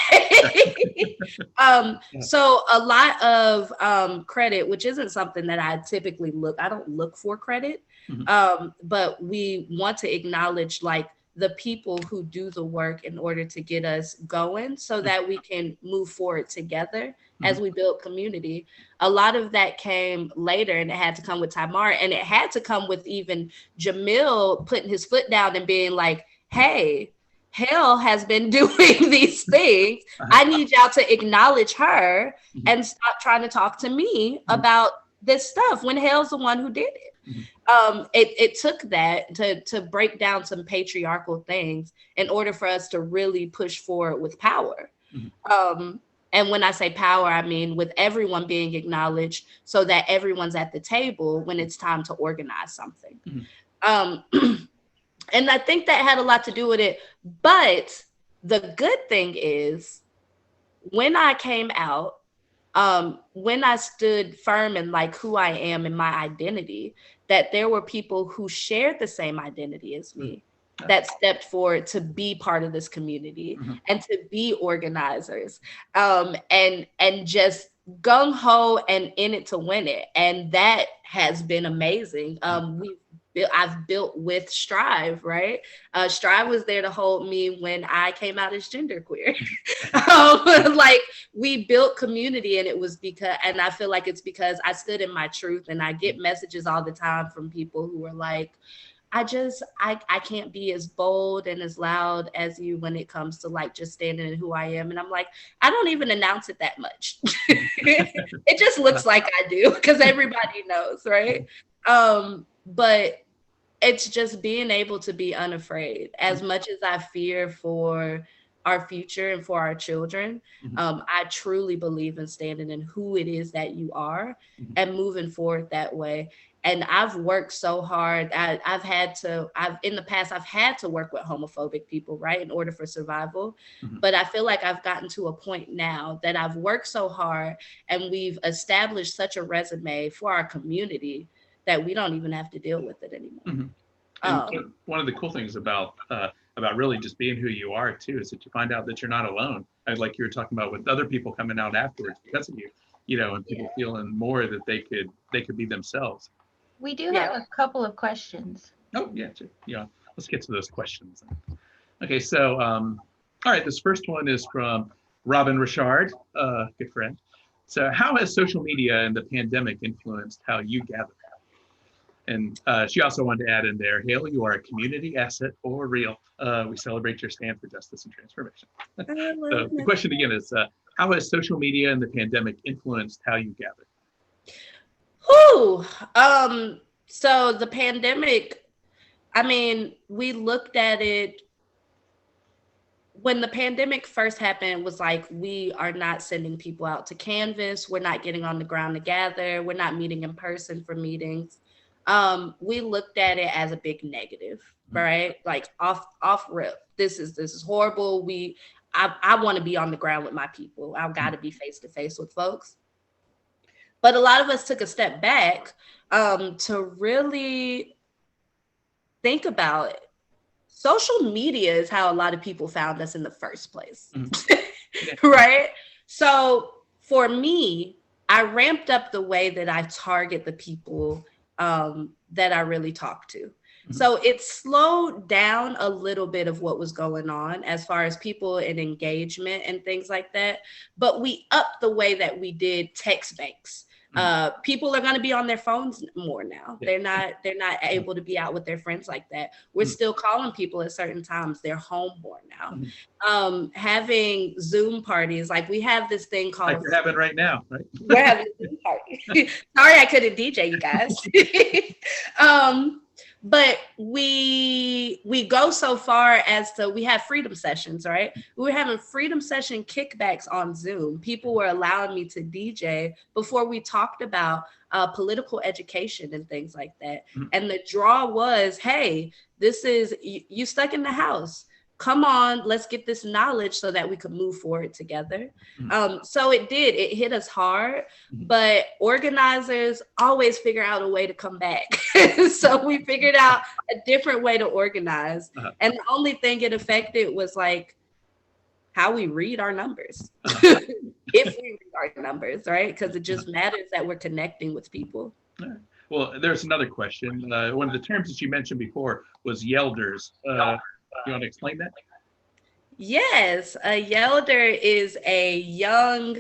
So a lot of credit, which isn't something that I typically I don't look for credit, but we want to acknowledge like the people who do the work in order to get us going so that we can move forward together as we build community. A lot of that came later and it had to come with Tymar, and it had to come with even Jamil putting his foot down and being like, hey, Hale has been doing these things. I need y'all to acknowledge her and stop trying to talk to me about this stuff when Hale's the one who did it. It took that to break down some patriarchal things in order for us to really push forward with power. And when I say power, I mean with everyone being acknowledged so that everyone's at the table when it's time to organize something. And I think that had a lot to do with it. But the good thing is when I came out, when I stood firm in like who I am and my identity, that there were people who shared the same identity as me that stepped forward to be part of this community and to be organizers, and just gung ho and in it to win it. And that has been amazing. I've built with Strive, right? Strive was there to hold me when I came out as genderqueer. Like, we built community, and it was because, and I feel like it's because I stood in my truth. And I get messages all the time from people who are like, I can't be as bold and as loud as you when it comes to like just standing in who I am. And I'm like, I don't even announce it that much. It just looks like I do because everybody knows, right? But it's just being able to be unafraid. As much as I fear for our future and for our children, I truly believe in standing in who it is that you are and moving forward that way. And I've worked so hard. In the past, I've had to work with homophobic people, right, in order for survival. But I feel like I've gotten to a point now that I've worked so hard and we've established such a resume for our community that we don't even have to deal with it anymore. And one of the cool things about really just being who you are too is that you find out that you're not alone. Like you were talking about with other people coming out afterwards because of you know, and people feeling more that they could be themselves. We do have a couple of questions. Oh, yeah. Yeah. Let's get to those questions. Okay. So, all right. This first one is from Robin Richard, good friend. So how has social media and the pandemic influenced how you gather? And she also wanted to add in there, Hale, you are a community asset for real. We celebrate your stand for justice and transformation. So the question again is, how has social media and the pandemic influenced how you gather? So the pandemic, I mean, we looked at it when the pandemic first happened. It was like, we are not sending people out to canvas. We're not getting on the ground to gather. We're not meeting in person for meetings. We looked at it as a big negative, right? Like off rip. This is horrible. I want to be on the ground with my people. I've got to be face to face with folks. But a lot of us took a step back to really think about it. Social media is how a lot of people found us in the first place, right? So for me, I ramped up the way that I target the people that I really talk to. So it slowed down a little bit of what was going on as far as people and engagement and things like that. But we upped the way that we did text banks. People are going to be on their phones more now. They're not able to be out with their friends like that. We're still calling people at certain times. They're home more now. Having Zoom parties, like we have this thing called, like you're having right now, right? We're having a Zoom party. Sorry, I couldn't DJ you guys. But we go so far as to, we have freedom sessions, right? We were having freedom session kickbacks on Zoom. People were allowing me to DJ before we talked about political education and things like that. And the draw was, hey, this is, you stuck in the house. Come on, let's get this knowledge so that we could move forward together. So it hit us hard, but organizers always figure out a way to come back. So we figured out a different way to organize. And the only thing it affected was like how we read our numbers. If we read our numbers, right? Because it just matters that we're connecting with people. Well, there's another question. One of the terms that you mentioned before was yelders. You want to explain that? Yes, a yelder is a young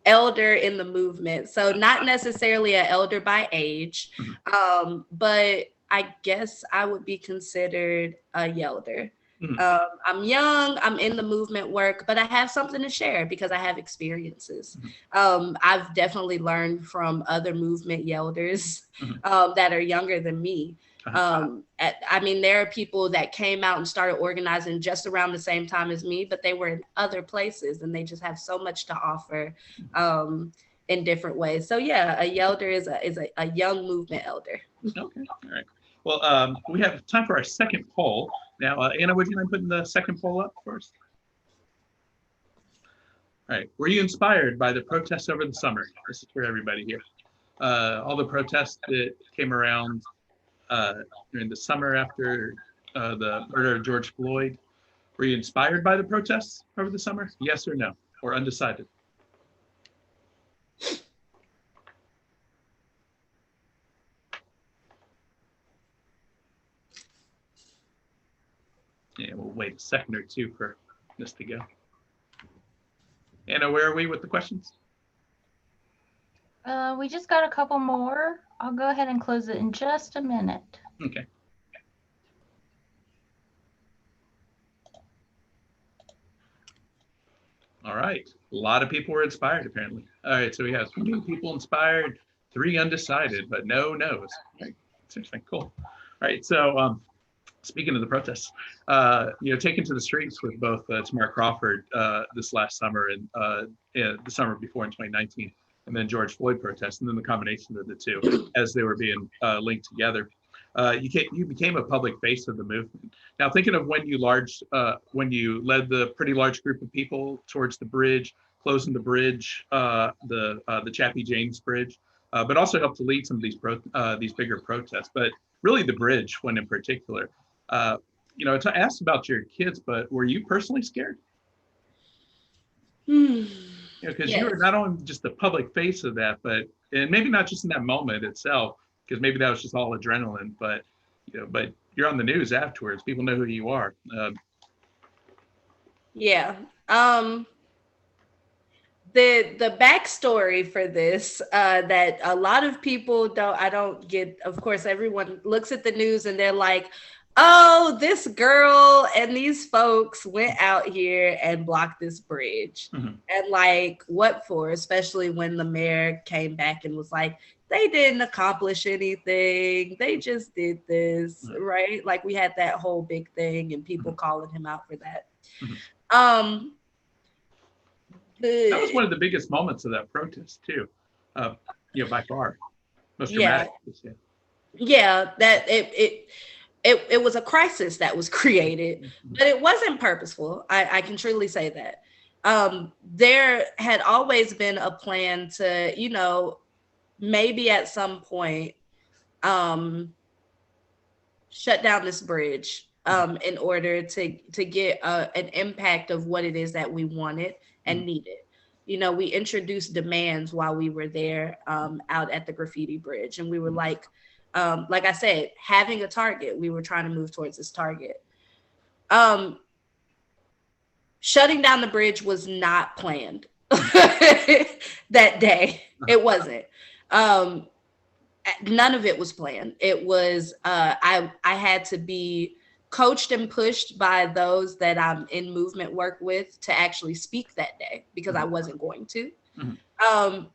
elder in the movement. So not necessarily an elder by age, but I guess I would be considered a yelder. I'm young, I'm in the movement work, but I have something to share because I have experiences. I've definitely learned from other movement yelders that are younger than me. I mean, there are people that came out and started organizing just around the same time as me, but they were in other places and they just have so much to offer in different ways. So yeah, a yelder is a young movement elder. Okay, all right. Well, we have time for our second poll. Now, Anna, would you mind putting the second poll up first? All right, were you inspired by the protests over the summer? This is for everybody here. All the protests that came around during the summer after the murder of George Floyd. Were you inspired by the protests over the summer? Yes or no, or undecided? Yeah, we'll wait a second or two for this to go. Anna, where are we with the questions? We just got a couple more. I'll go ahead and close it in just a minute. Okay. All right. A lot of people were inspired, apparently. All right. So we have 3 people inspired, 3 undecided, but no no's. Right. That's interesting. Cool. All right. So speaking of the protests, taken to the streets with both Tymar Crawford this last summer and the summer before in 2019, and then George Floyd protests, and then the combination of the two as they were being linked together. You became a public face of the movement. Now, thinking of when you led the pretty large group of people towards the bridge, closing the bridge, the Chappie James Bridge, but also helped to lead some of these bigger protests. But really, the bridge one in particular. I asked about your kids, but were you personally scared? Because you were not only just the public face of that, and maybe not just in that moment itself, because maybe that was just all adrenaline, but you're on the news afterwards. People know who you are. Yeah. The backstory for this that a lot of people don't get. Of course, everyone looks at the news and they're like, oh, this girl and these folks went out here and blocked this bridge. Mm-hmm. And like, what for? Especially when the mayor came back and was like, they didn't accomplish anything. They just did this, Mm-hmm. right? Like we had that whole big thing and people calling him out for that. Mm-hmm. That was one of the biggest moments of that protest too, by far. Most dramatic. Yeah, that it was a crisis that was created, but it wasn't purposeful. I can truly say that. There had always been a plan to, maybe at some point shut down this bridge in order to get an impact of what it is that we wanted and needed. We introduced demands while we were there out at the graffiti bridge, and we were like I said, having a target. We were trying to move towards this target. Shutting down the bridge was not planned that day. It wasn't. None of it was planned. It was, I had to be coached and pushed by those that I'm in movement work with to actually speak that day because I wasn't going to. Mm-hmm.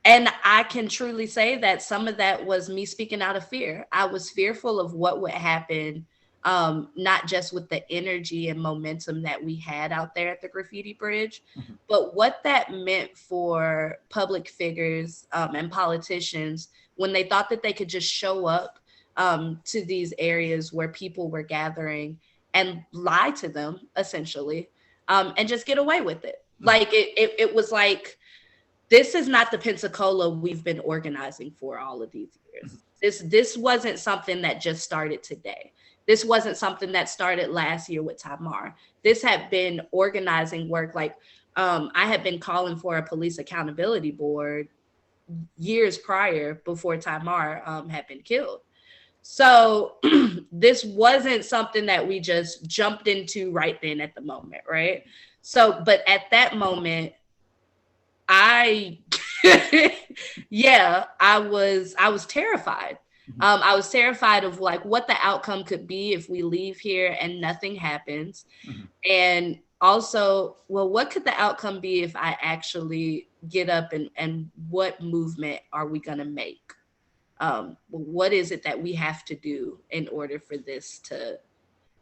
And I can truly say that some of that was me speaking out of fear. I was fearful of what would happen, not just with the energy and momentum that we had out there at the graffiti bridge, mm-hmm. but what that meant for public figures and politicians when they thought that they could just show up to these areas where people were gathering and lie to them, essentially, and just get away with it. Mm-hmm. Like it was like, this is not the Pensacola we've been organizing for all of these years. This wasn't something that just started today. This wasn't something that started last year with Tymar. This had been organizing work. Like I had been calling for a police accountability board years prior before Tymar had been killed. So this wasn't something that we just jumped into right then at the moment, right? So, but at that moment, I was terrified. I was terrified of like what the outcome could be if we leave here and nothing happens. Mm-hmm. And also, well, what could the outcome be if I actually get up and what movement are we going to make? What is it that we have to do in order for this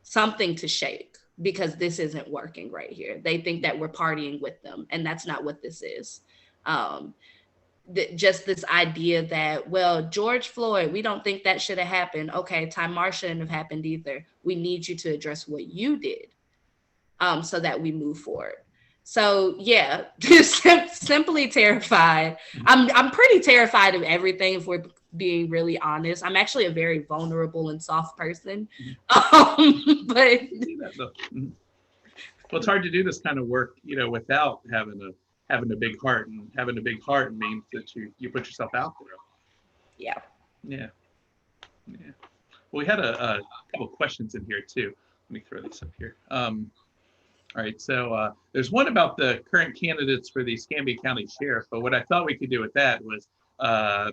something to shake? Because this isn't working right here. They think that we're partying with them, and that's not what this is. Just this idea that, well, George Floyd, we don't think that should have happened. Okay, Tymar shouldn't have happened either. We need you to address what you did so that we move forward. So yeah, just simply terrified. I'm pretty terrified of everything, if we're being really honest. I'm actually a very vulnerable and soft person. But Well, it's hard to do this kind of work, without having a big heart, and having a big heart means that you put yourself out there. Yeah. Yeah. Well, we had a couple of questions in here too. Let me throw these up here. All right, so there's one about the current candidates for the Escambia County Sheriff, but what I thought we could do with that was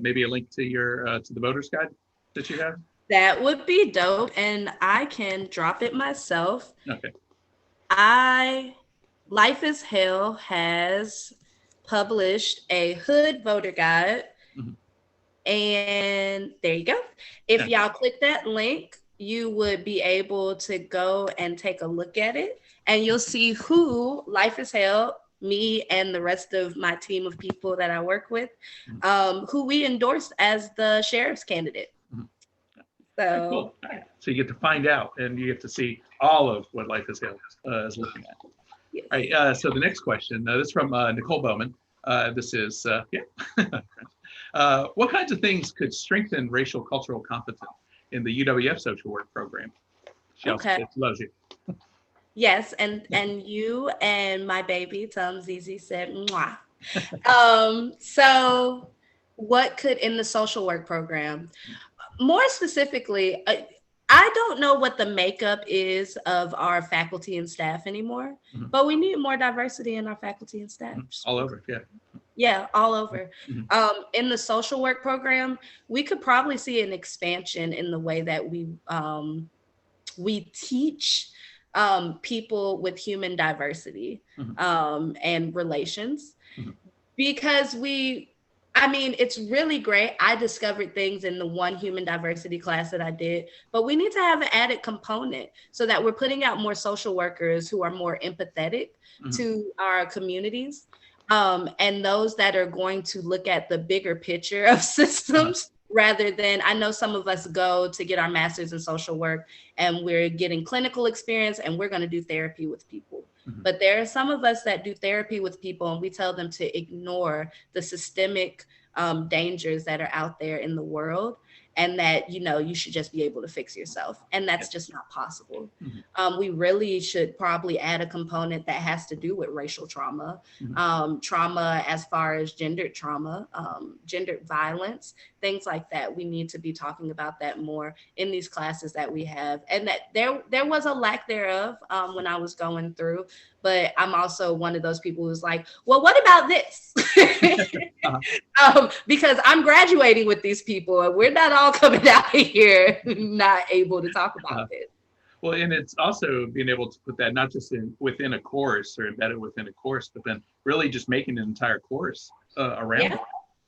maybe a link to your to the voters guide that you have. That would be dope, and I can drop it myself. Okay. Life is Hale has published a hood voter guide, and there you go. If y'all click that link, you would be able to go and take a look at it, and you'll see who Life is Hale, me and the rest of my team of people that I work with, who we endorsed as the sheriff's candidate. So, cool. So you get to find out, and you get to see all of what Life is Hale is looking at. Yes. All right. So the next question, this is from Nicole Bowman. This is what kinds of things could strengthen racial cultural competence in the UWF social work program? She also loves you. Yes, and you and my baby Tom Zizi said mwah. So what could in the social work program? More specifically, I don't know what the makeup is of our faculty and staff anymore, but we need more diversity in our faculty and staff. All over, yeah. Yeah, all over. In the social work program, we could probably see an expansion in the way that we teach people with human diversity and relations, because it's really great. I discovered things in the one human diversity class that I did, but we need to have an added component so that we're putting out more social workers who are more empathetic to our communities, and those that are going to look at the bigger picture of systems rather than, I know some of us go to get our master's in social work and we're getting clinical experience and we're going to do therapy with people. But there are some of us that do therapy with people and we tell them to ignore the systemic dangers that are out there in the world, and that, you should just be able to fix yourself. And that's just not possible. We really should probably add a component that has to do with racial trauma, trauma as far as gendered trauma, gendered violence, things like that. We need to be talking about that more in these classes that we have. And that there was a lack thereof when I was going through, but I'm also one of those people who's like, well, what about this? Because I'm graduating with these people and we're not all coming out here not able to talk about it. Well, and it's also being able to put that not just within a course or embedded within a course, but then really just making an entire course around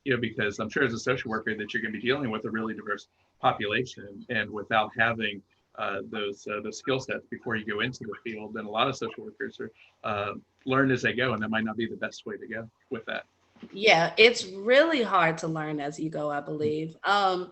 it. Because I'm sure as a social worker that you're going to be dealing with a really diverse population, and without having those skill sets before you go into the field, then a lot of social workers are learn as they go, and that might not be the best way to go with that. Yeah, it's really hard to learn as you go, I believe. I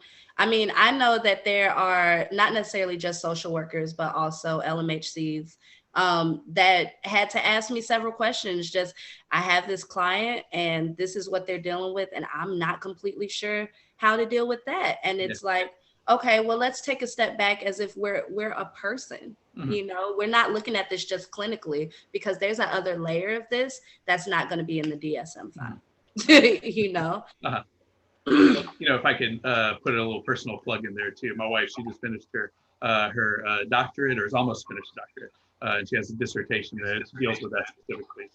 know that there are not necessarily just social workers, but also LMHCs that had to ask me several questions. Just, I have this client and this is what they're dealing with, and I'm not completely sure how to deal with that. And it's like, okay, well, let's take a step back as if we're a person. We're not looking at this just clinically, because there's that other layer of this that's not going to be in the DSM-5. If I can put a little personal plug in there too. My wife, she just finished her doctorate, or is almost finished doctorate, and she has a dissertation that deals with that specifically.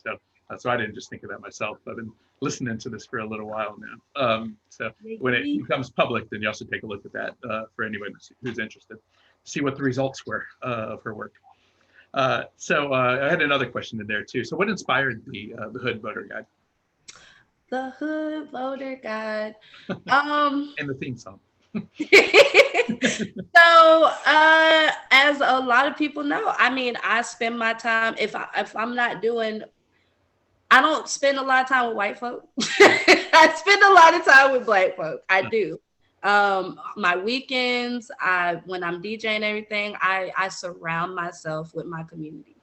So I didn't just think of that myself. I've been listening to this for a little while now. So when it becomes public, then you also take a look at that for anyone who's interested, see what the results were of her work. So I had another question in there too. So what inspired the Hood Voter Guide? The Hood Voter Guide. And the theme song. So, as a lot of people know, I spend my time, if I'm not doing, I don't spend a lot of time with white folk. I spend a lot of time with Black folk. I do. My weekends, when I'm DJing and everything, I surround myself with my community.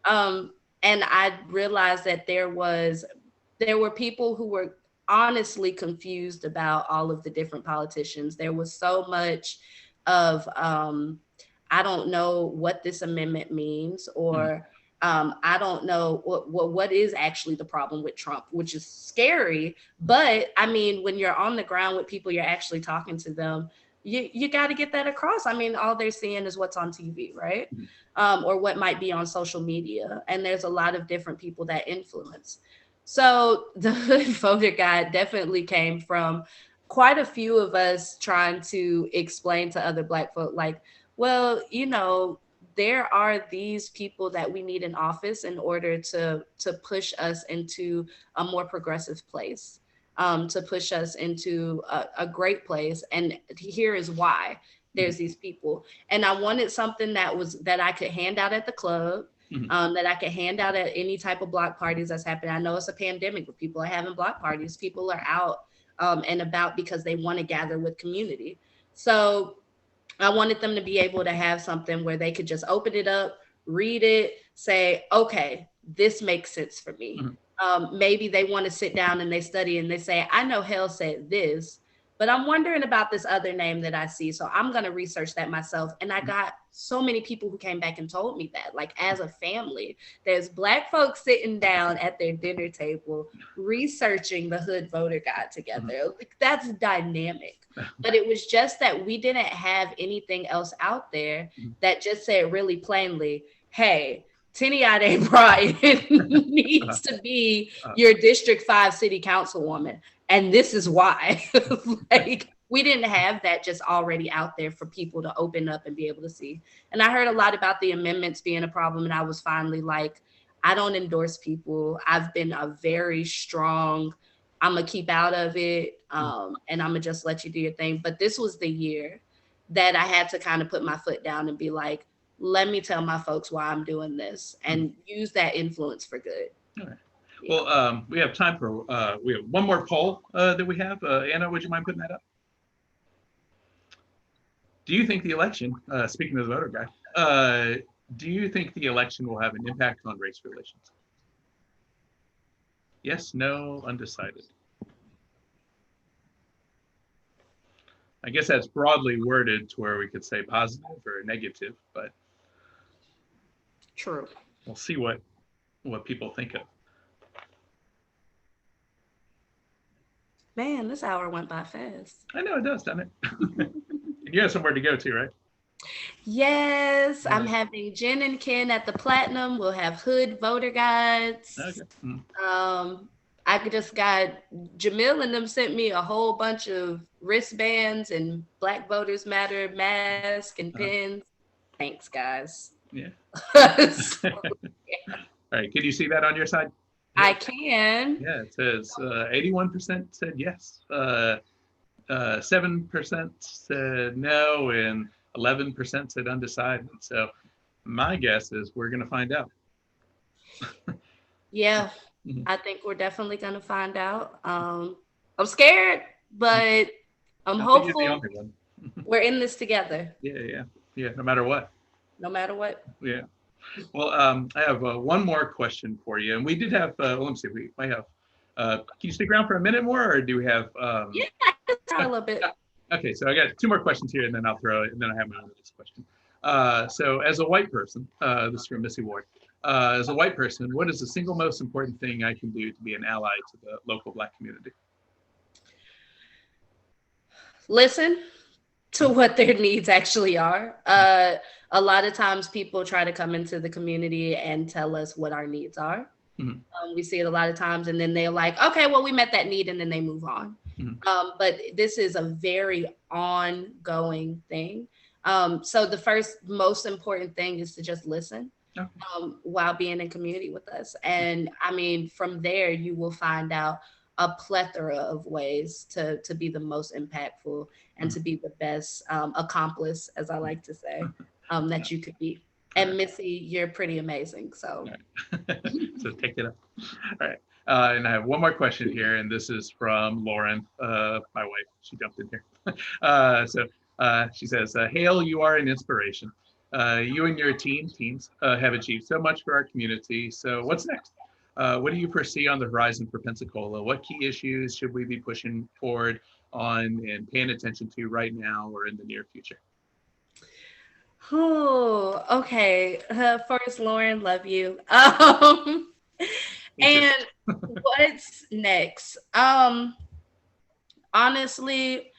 And I realized that there were people who were honestly confused about all of the different politicians. There was so much of, I don't know what this amendment means, or I don't know what is actually the problem with Trump, which is scary. But I mean, when you're on the ground with people, you're actually talking to them, you got to get that across. I mean, all they're seeing is what's on TV, right? Or what might be on social media. And there's a lot of different people that influence. So the Hood Voter Guide definitely came from quite a few of us trying to explain to other Black folk, like, well, you know, there are these people that we need in office in order to push us into a more progressive place, to push us into a great place. And here is why. There's these people. And I wanted something that I could hand out at the club, that I could hand out at any type of block parties that's happening. I know it's a pandemic, but people are having block parties. People are out and about because they want to gather with community. So I wanted them to be able to have something where they could just open it up, read it, say, okay, this makes sense for me. Maybe they want to sit down and they study and they say, I know Hale said this, but I'm wondering about this other name that I see. So I'm going to research that myself. And I got so many people who came back and told me that, like, as a family, there's Black folks sitting down at their dinner table, researching the Hood Voter Guide together. Like, that's dynamic. But it was just that we didn't have anything else out there that just said really plainly, hey, Tiniade Bryan needs to be your District 5 city councilwoman. And this is why. Like, we didn't have that just already out there for people to open up and be able to see. And I heard a lot about the amendments being a problem. And I was finally like, I don't endorse people. I've been a very strong, I'm going to keep out of it. And I'm going to just let you do your thing. But this was the year that I had to kind of put my foot down and be like, let me tell my folks why I'm doing this and use that influence for good. All right. Well, we have time for, we have one more poll that we have. Anna, would you mind putting that up? Do you think the election, speaking of the voter guide, do you think the election will have an impact on race relations? Yes, no, undecided. I guess that's broadly worded to where we could say positive or negative, but true. We'll see what people think of. Man, this hour went by fast. I know it does, doesn't it? And you have somewhere to go to, right? Yes, I'm having Jen and Ken at the Platinum. We'll have Hood Voter Guides. Okay. I just got Jamil and them sent me a whole bunch of wristbands and Black Voters Matter mask and pins. Thanks, guys. Yeah. So, yeah. All right. Can you see that on your side? I can. Yeah, it says 81% said yes, 7% said no, and 11% said undecided. So my guess is we're going to find out. Yeah, I think we're definitely going to find out. I'm scared, but I'm hopeful. We're in this together. Yeah. No matter what. No matter what. Yeah. Well, I have one more question for you, and we did have. Let me see. We might have. Can you stick around for a minute more, or do we have? Yeah, I can try a little bit. Okay, so I got two more questions here, and then I'll throw it, and then I have my own question. So, as a white person, this is from Missy Ward. As a white person, what is the single most important thing I can do to be an ally to the local Black community? Listen to what their needs actually are. A lot of times people try to come into the community and tell us what our needs are. We see it a lot of times, and then they're like, okay, well, we met that need, and then they move on. But this is a very ongoing thing. So the first most important thing is to just listen while being in community with us. And I mean, from there, you will find out a plethora of ways to be the most impactful and to be the best accomplice, as I like to say, that you could be. And Missy, you're pretty amazing. So, so take it up. All right. And I have one more question here, and this is from Lauren, my wife. She jumped in here. So she says, Hale, you are an inspiration. You and your teams have achieved so much for our community. So what's next? What do you foresee on the horizon for Pensacola? What key issues should we be pushing forward on and paying attention to right now or in the near future? Oh, okay. First, Lauren, love you. Me too. And what's next? Honestly,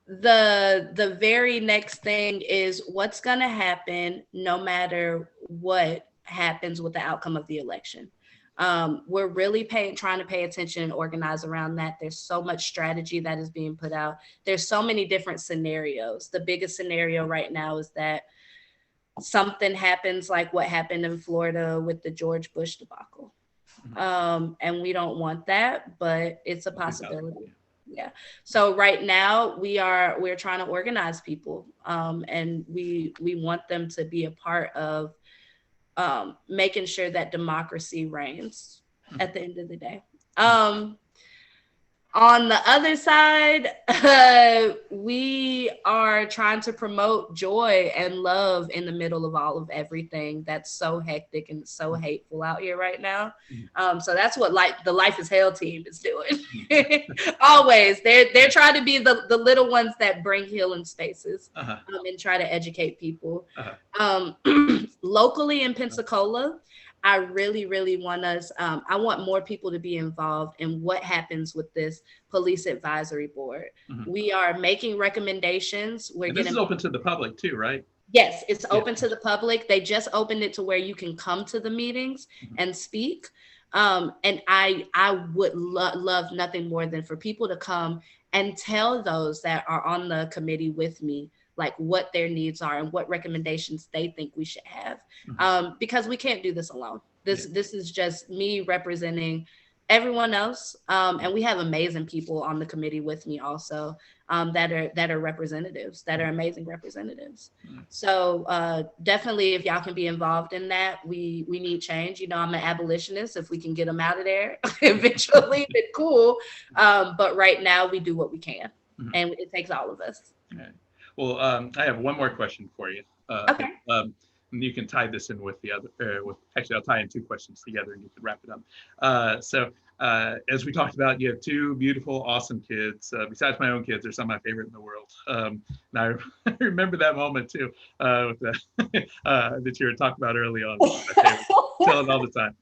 the very next thing is what's going to happen no matter what happens with the outcome of the election. We're really trying to pay attention and organize around that. There's so much strategy that is being put out. There's so many different scenarios. The biggest scenario right now is that something happens like what happened in Florida with the George Bush debacle. And we don't want that, but it's a possibility. Yeah. So right now we're trying to organize people, and we want them to be a part of making sure that democracy reigns at the end of the day. On the other side, we are trying to promote joy and love in the middle of all of everything that's so hectic and so hateful out here right now. So that's what the Life is Hale team is doing. Always, they're trying to be the little ones that bring healing spaces, and try to educate people. Locally in Pensacola, I really, really want us, I want more people to be involved in what happens with this police advisory board. We are making recommendations. This is open to the public too, right? Yes, it's open to the public. They just opened it to where you can come to the meetings and speak. And I would love nothing more than for people to come and tell those that are on the committee with me like what their needs are and what recommendations they think we should have, because we can't do this alone. This is just me representing everyone else, and we have amazing people on the committee with me also, that are representatives, that are amazing representatives. So definitely, if y'all can be involved in that, we need change. You know, I'm an abolitionist. If we can get them out of there eventually, then cool. But right now, we do what we can, and it takes all of us. Right. Well, I have one more question for you. Okay. And you can tie this in with the other, actually, I'll tie in two questions together and you can wrap it up. So as we talked about, you have two beautiful, awesome kids. Besides my own kids, they're some of my favorite in the world. And I remember that moment too, with that you were talking about early on. Tell it all the time.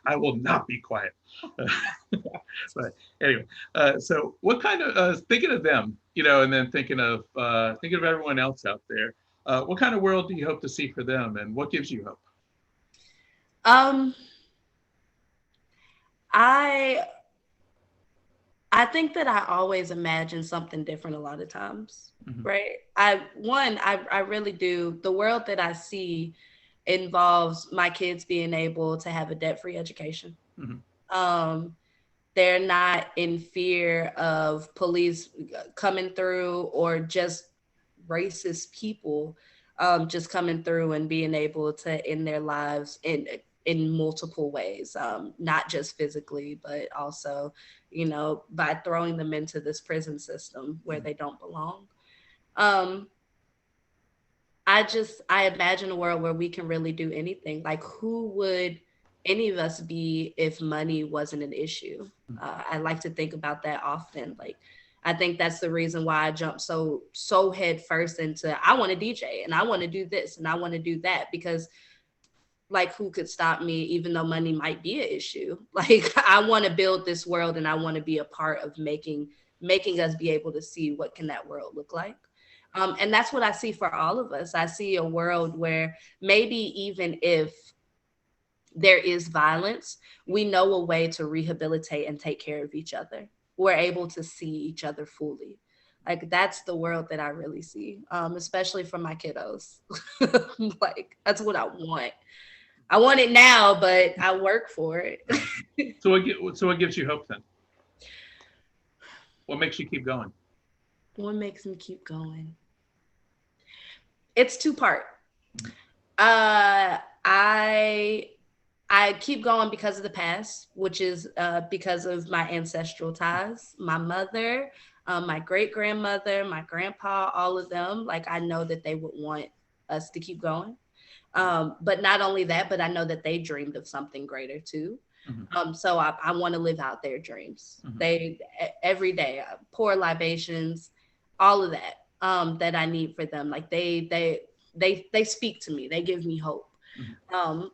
I will not be quiet. But anyway, so what kind of, thinking of them, you know, and then thinking of everyone else out there, what kind of world do you hope to see for them, and what gives you hope? I think that I always imagine something different a lot of times, right? I really do. The world that I see involves my kids being able to have a debt-free education. They're not in fear of police coming through or just racist people just coming through and being able to end their lives in multiple ways, not just physically, but also, you know, by throwing them into this prison system where they don't belong. I imagine a world where we can really do anything. Like, who would any of us be if money wasn't an issue? I like to think about that often. Like, I think that's the reason why I jumped so head first into, I want to DJ and I want to do this and I want to do that, because like, who could stop me, even though money might be an issue? Like, I want to build this world and I want to be a part of making us be able to see what can that world look like. And that's what I see for all of us. I see a world where maybe even if there is violence, we know a way to rehabilitate and take care of each other. We're able to see each other fully. Like, that's the world that I really see, especially for my kiddos. Like, that's what I want. I want it now, but I work for it. So what gives you hope then? What makes you keep going? What makes me keep going? It's two-part. I keep going because of the past, which is because of my ancestral ties. My mother, my great-grandmother, my grandpa, all of them, like, I know that they would want us to keep going. But not only that, but I know that they dreamed of something greater too. So I want to live out their dreams. Mhm. Every day, pour libations, all of that that I need for them. Like they speak to me. They give me hope. Um,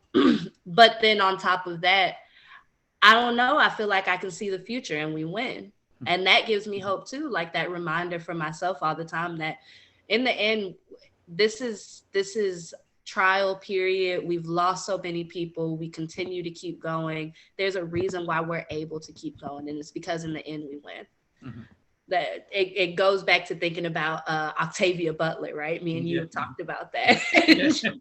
but then on top of that, I don't know. I feel like I can see the future and we win. And that gives me hope too. Like that reminder for myself all the time that in the end, this is trial period. We've lost so many people. We continue to keep going. There's a reason why we're able to keep going. And it's because in the end we win. Mhm. That it goes back to thinking about Octavia Butler, right? Me and you Yeah. have talked about that. Yeah.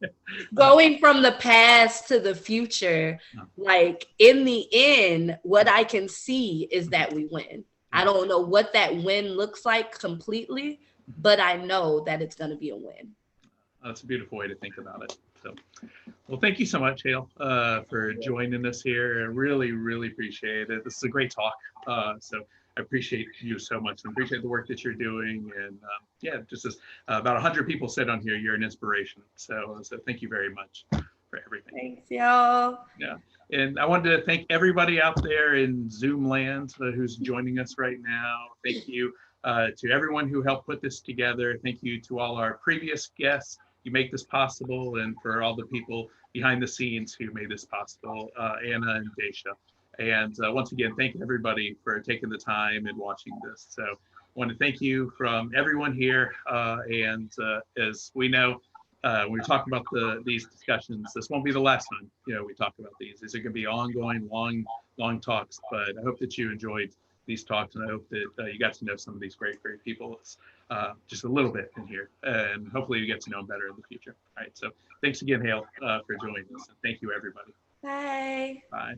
Going from the past to the future, like in the end, what I can see is that we win. I don't know what that win looks like completely, but I know that it's going to be a win. That's a beautiful way to think about it. So, well, thank you so much, Hale, for joining us here. I really, really appreciate it. This is a great talk. So I appreciate you so much and appreciate the work that you're doing. And yeah, just as about 100 people said on here, you're an inspiration. So thank you very much for everything. Thanks, y'all. Yeah. And I wanted to thank everybody out there in Zoom land who's joining us right now. Thank you to everyone who helped put this together. Thank you to all our previous guests. You make this possible, and for all the people behind the scenes who made this possible, Anna and Daisha. And once again, thank everybody for taking the time and watching this. So I want to thank you from everyone here. And as we know, when we talk about these discussions, this won't be the last time we talk about these. These are going to be ongoing, long talks. But I hope that you enjoyed these talks, and I hope that you got to know some of these great people just a little bit in here, and hopefully you get to know them better in the future. All right. So thanks again, Hale, for joining us, and thank you, everybody. Bye. Bye.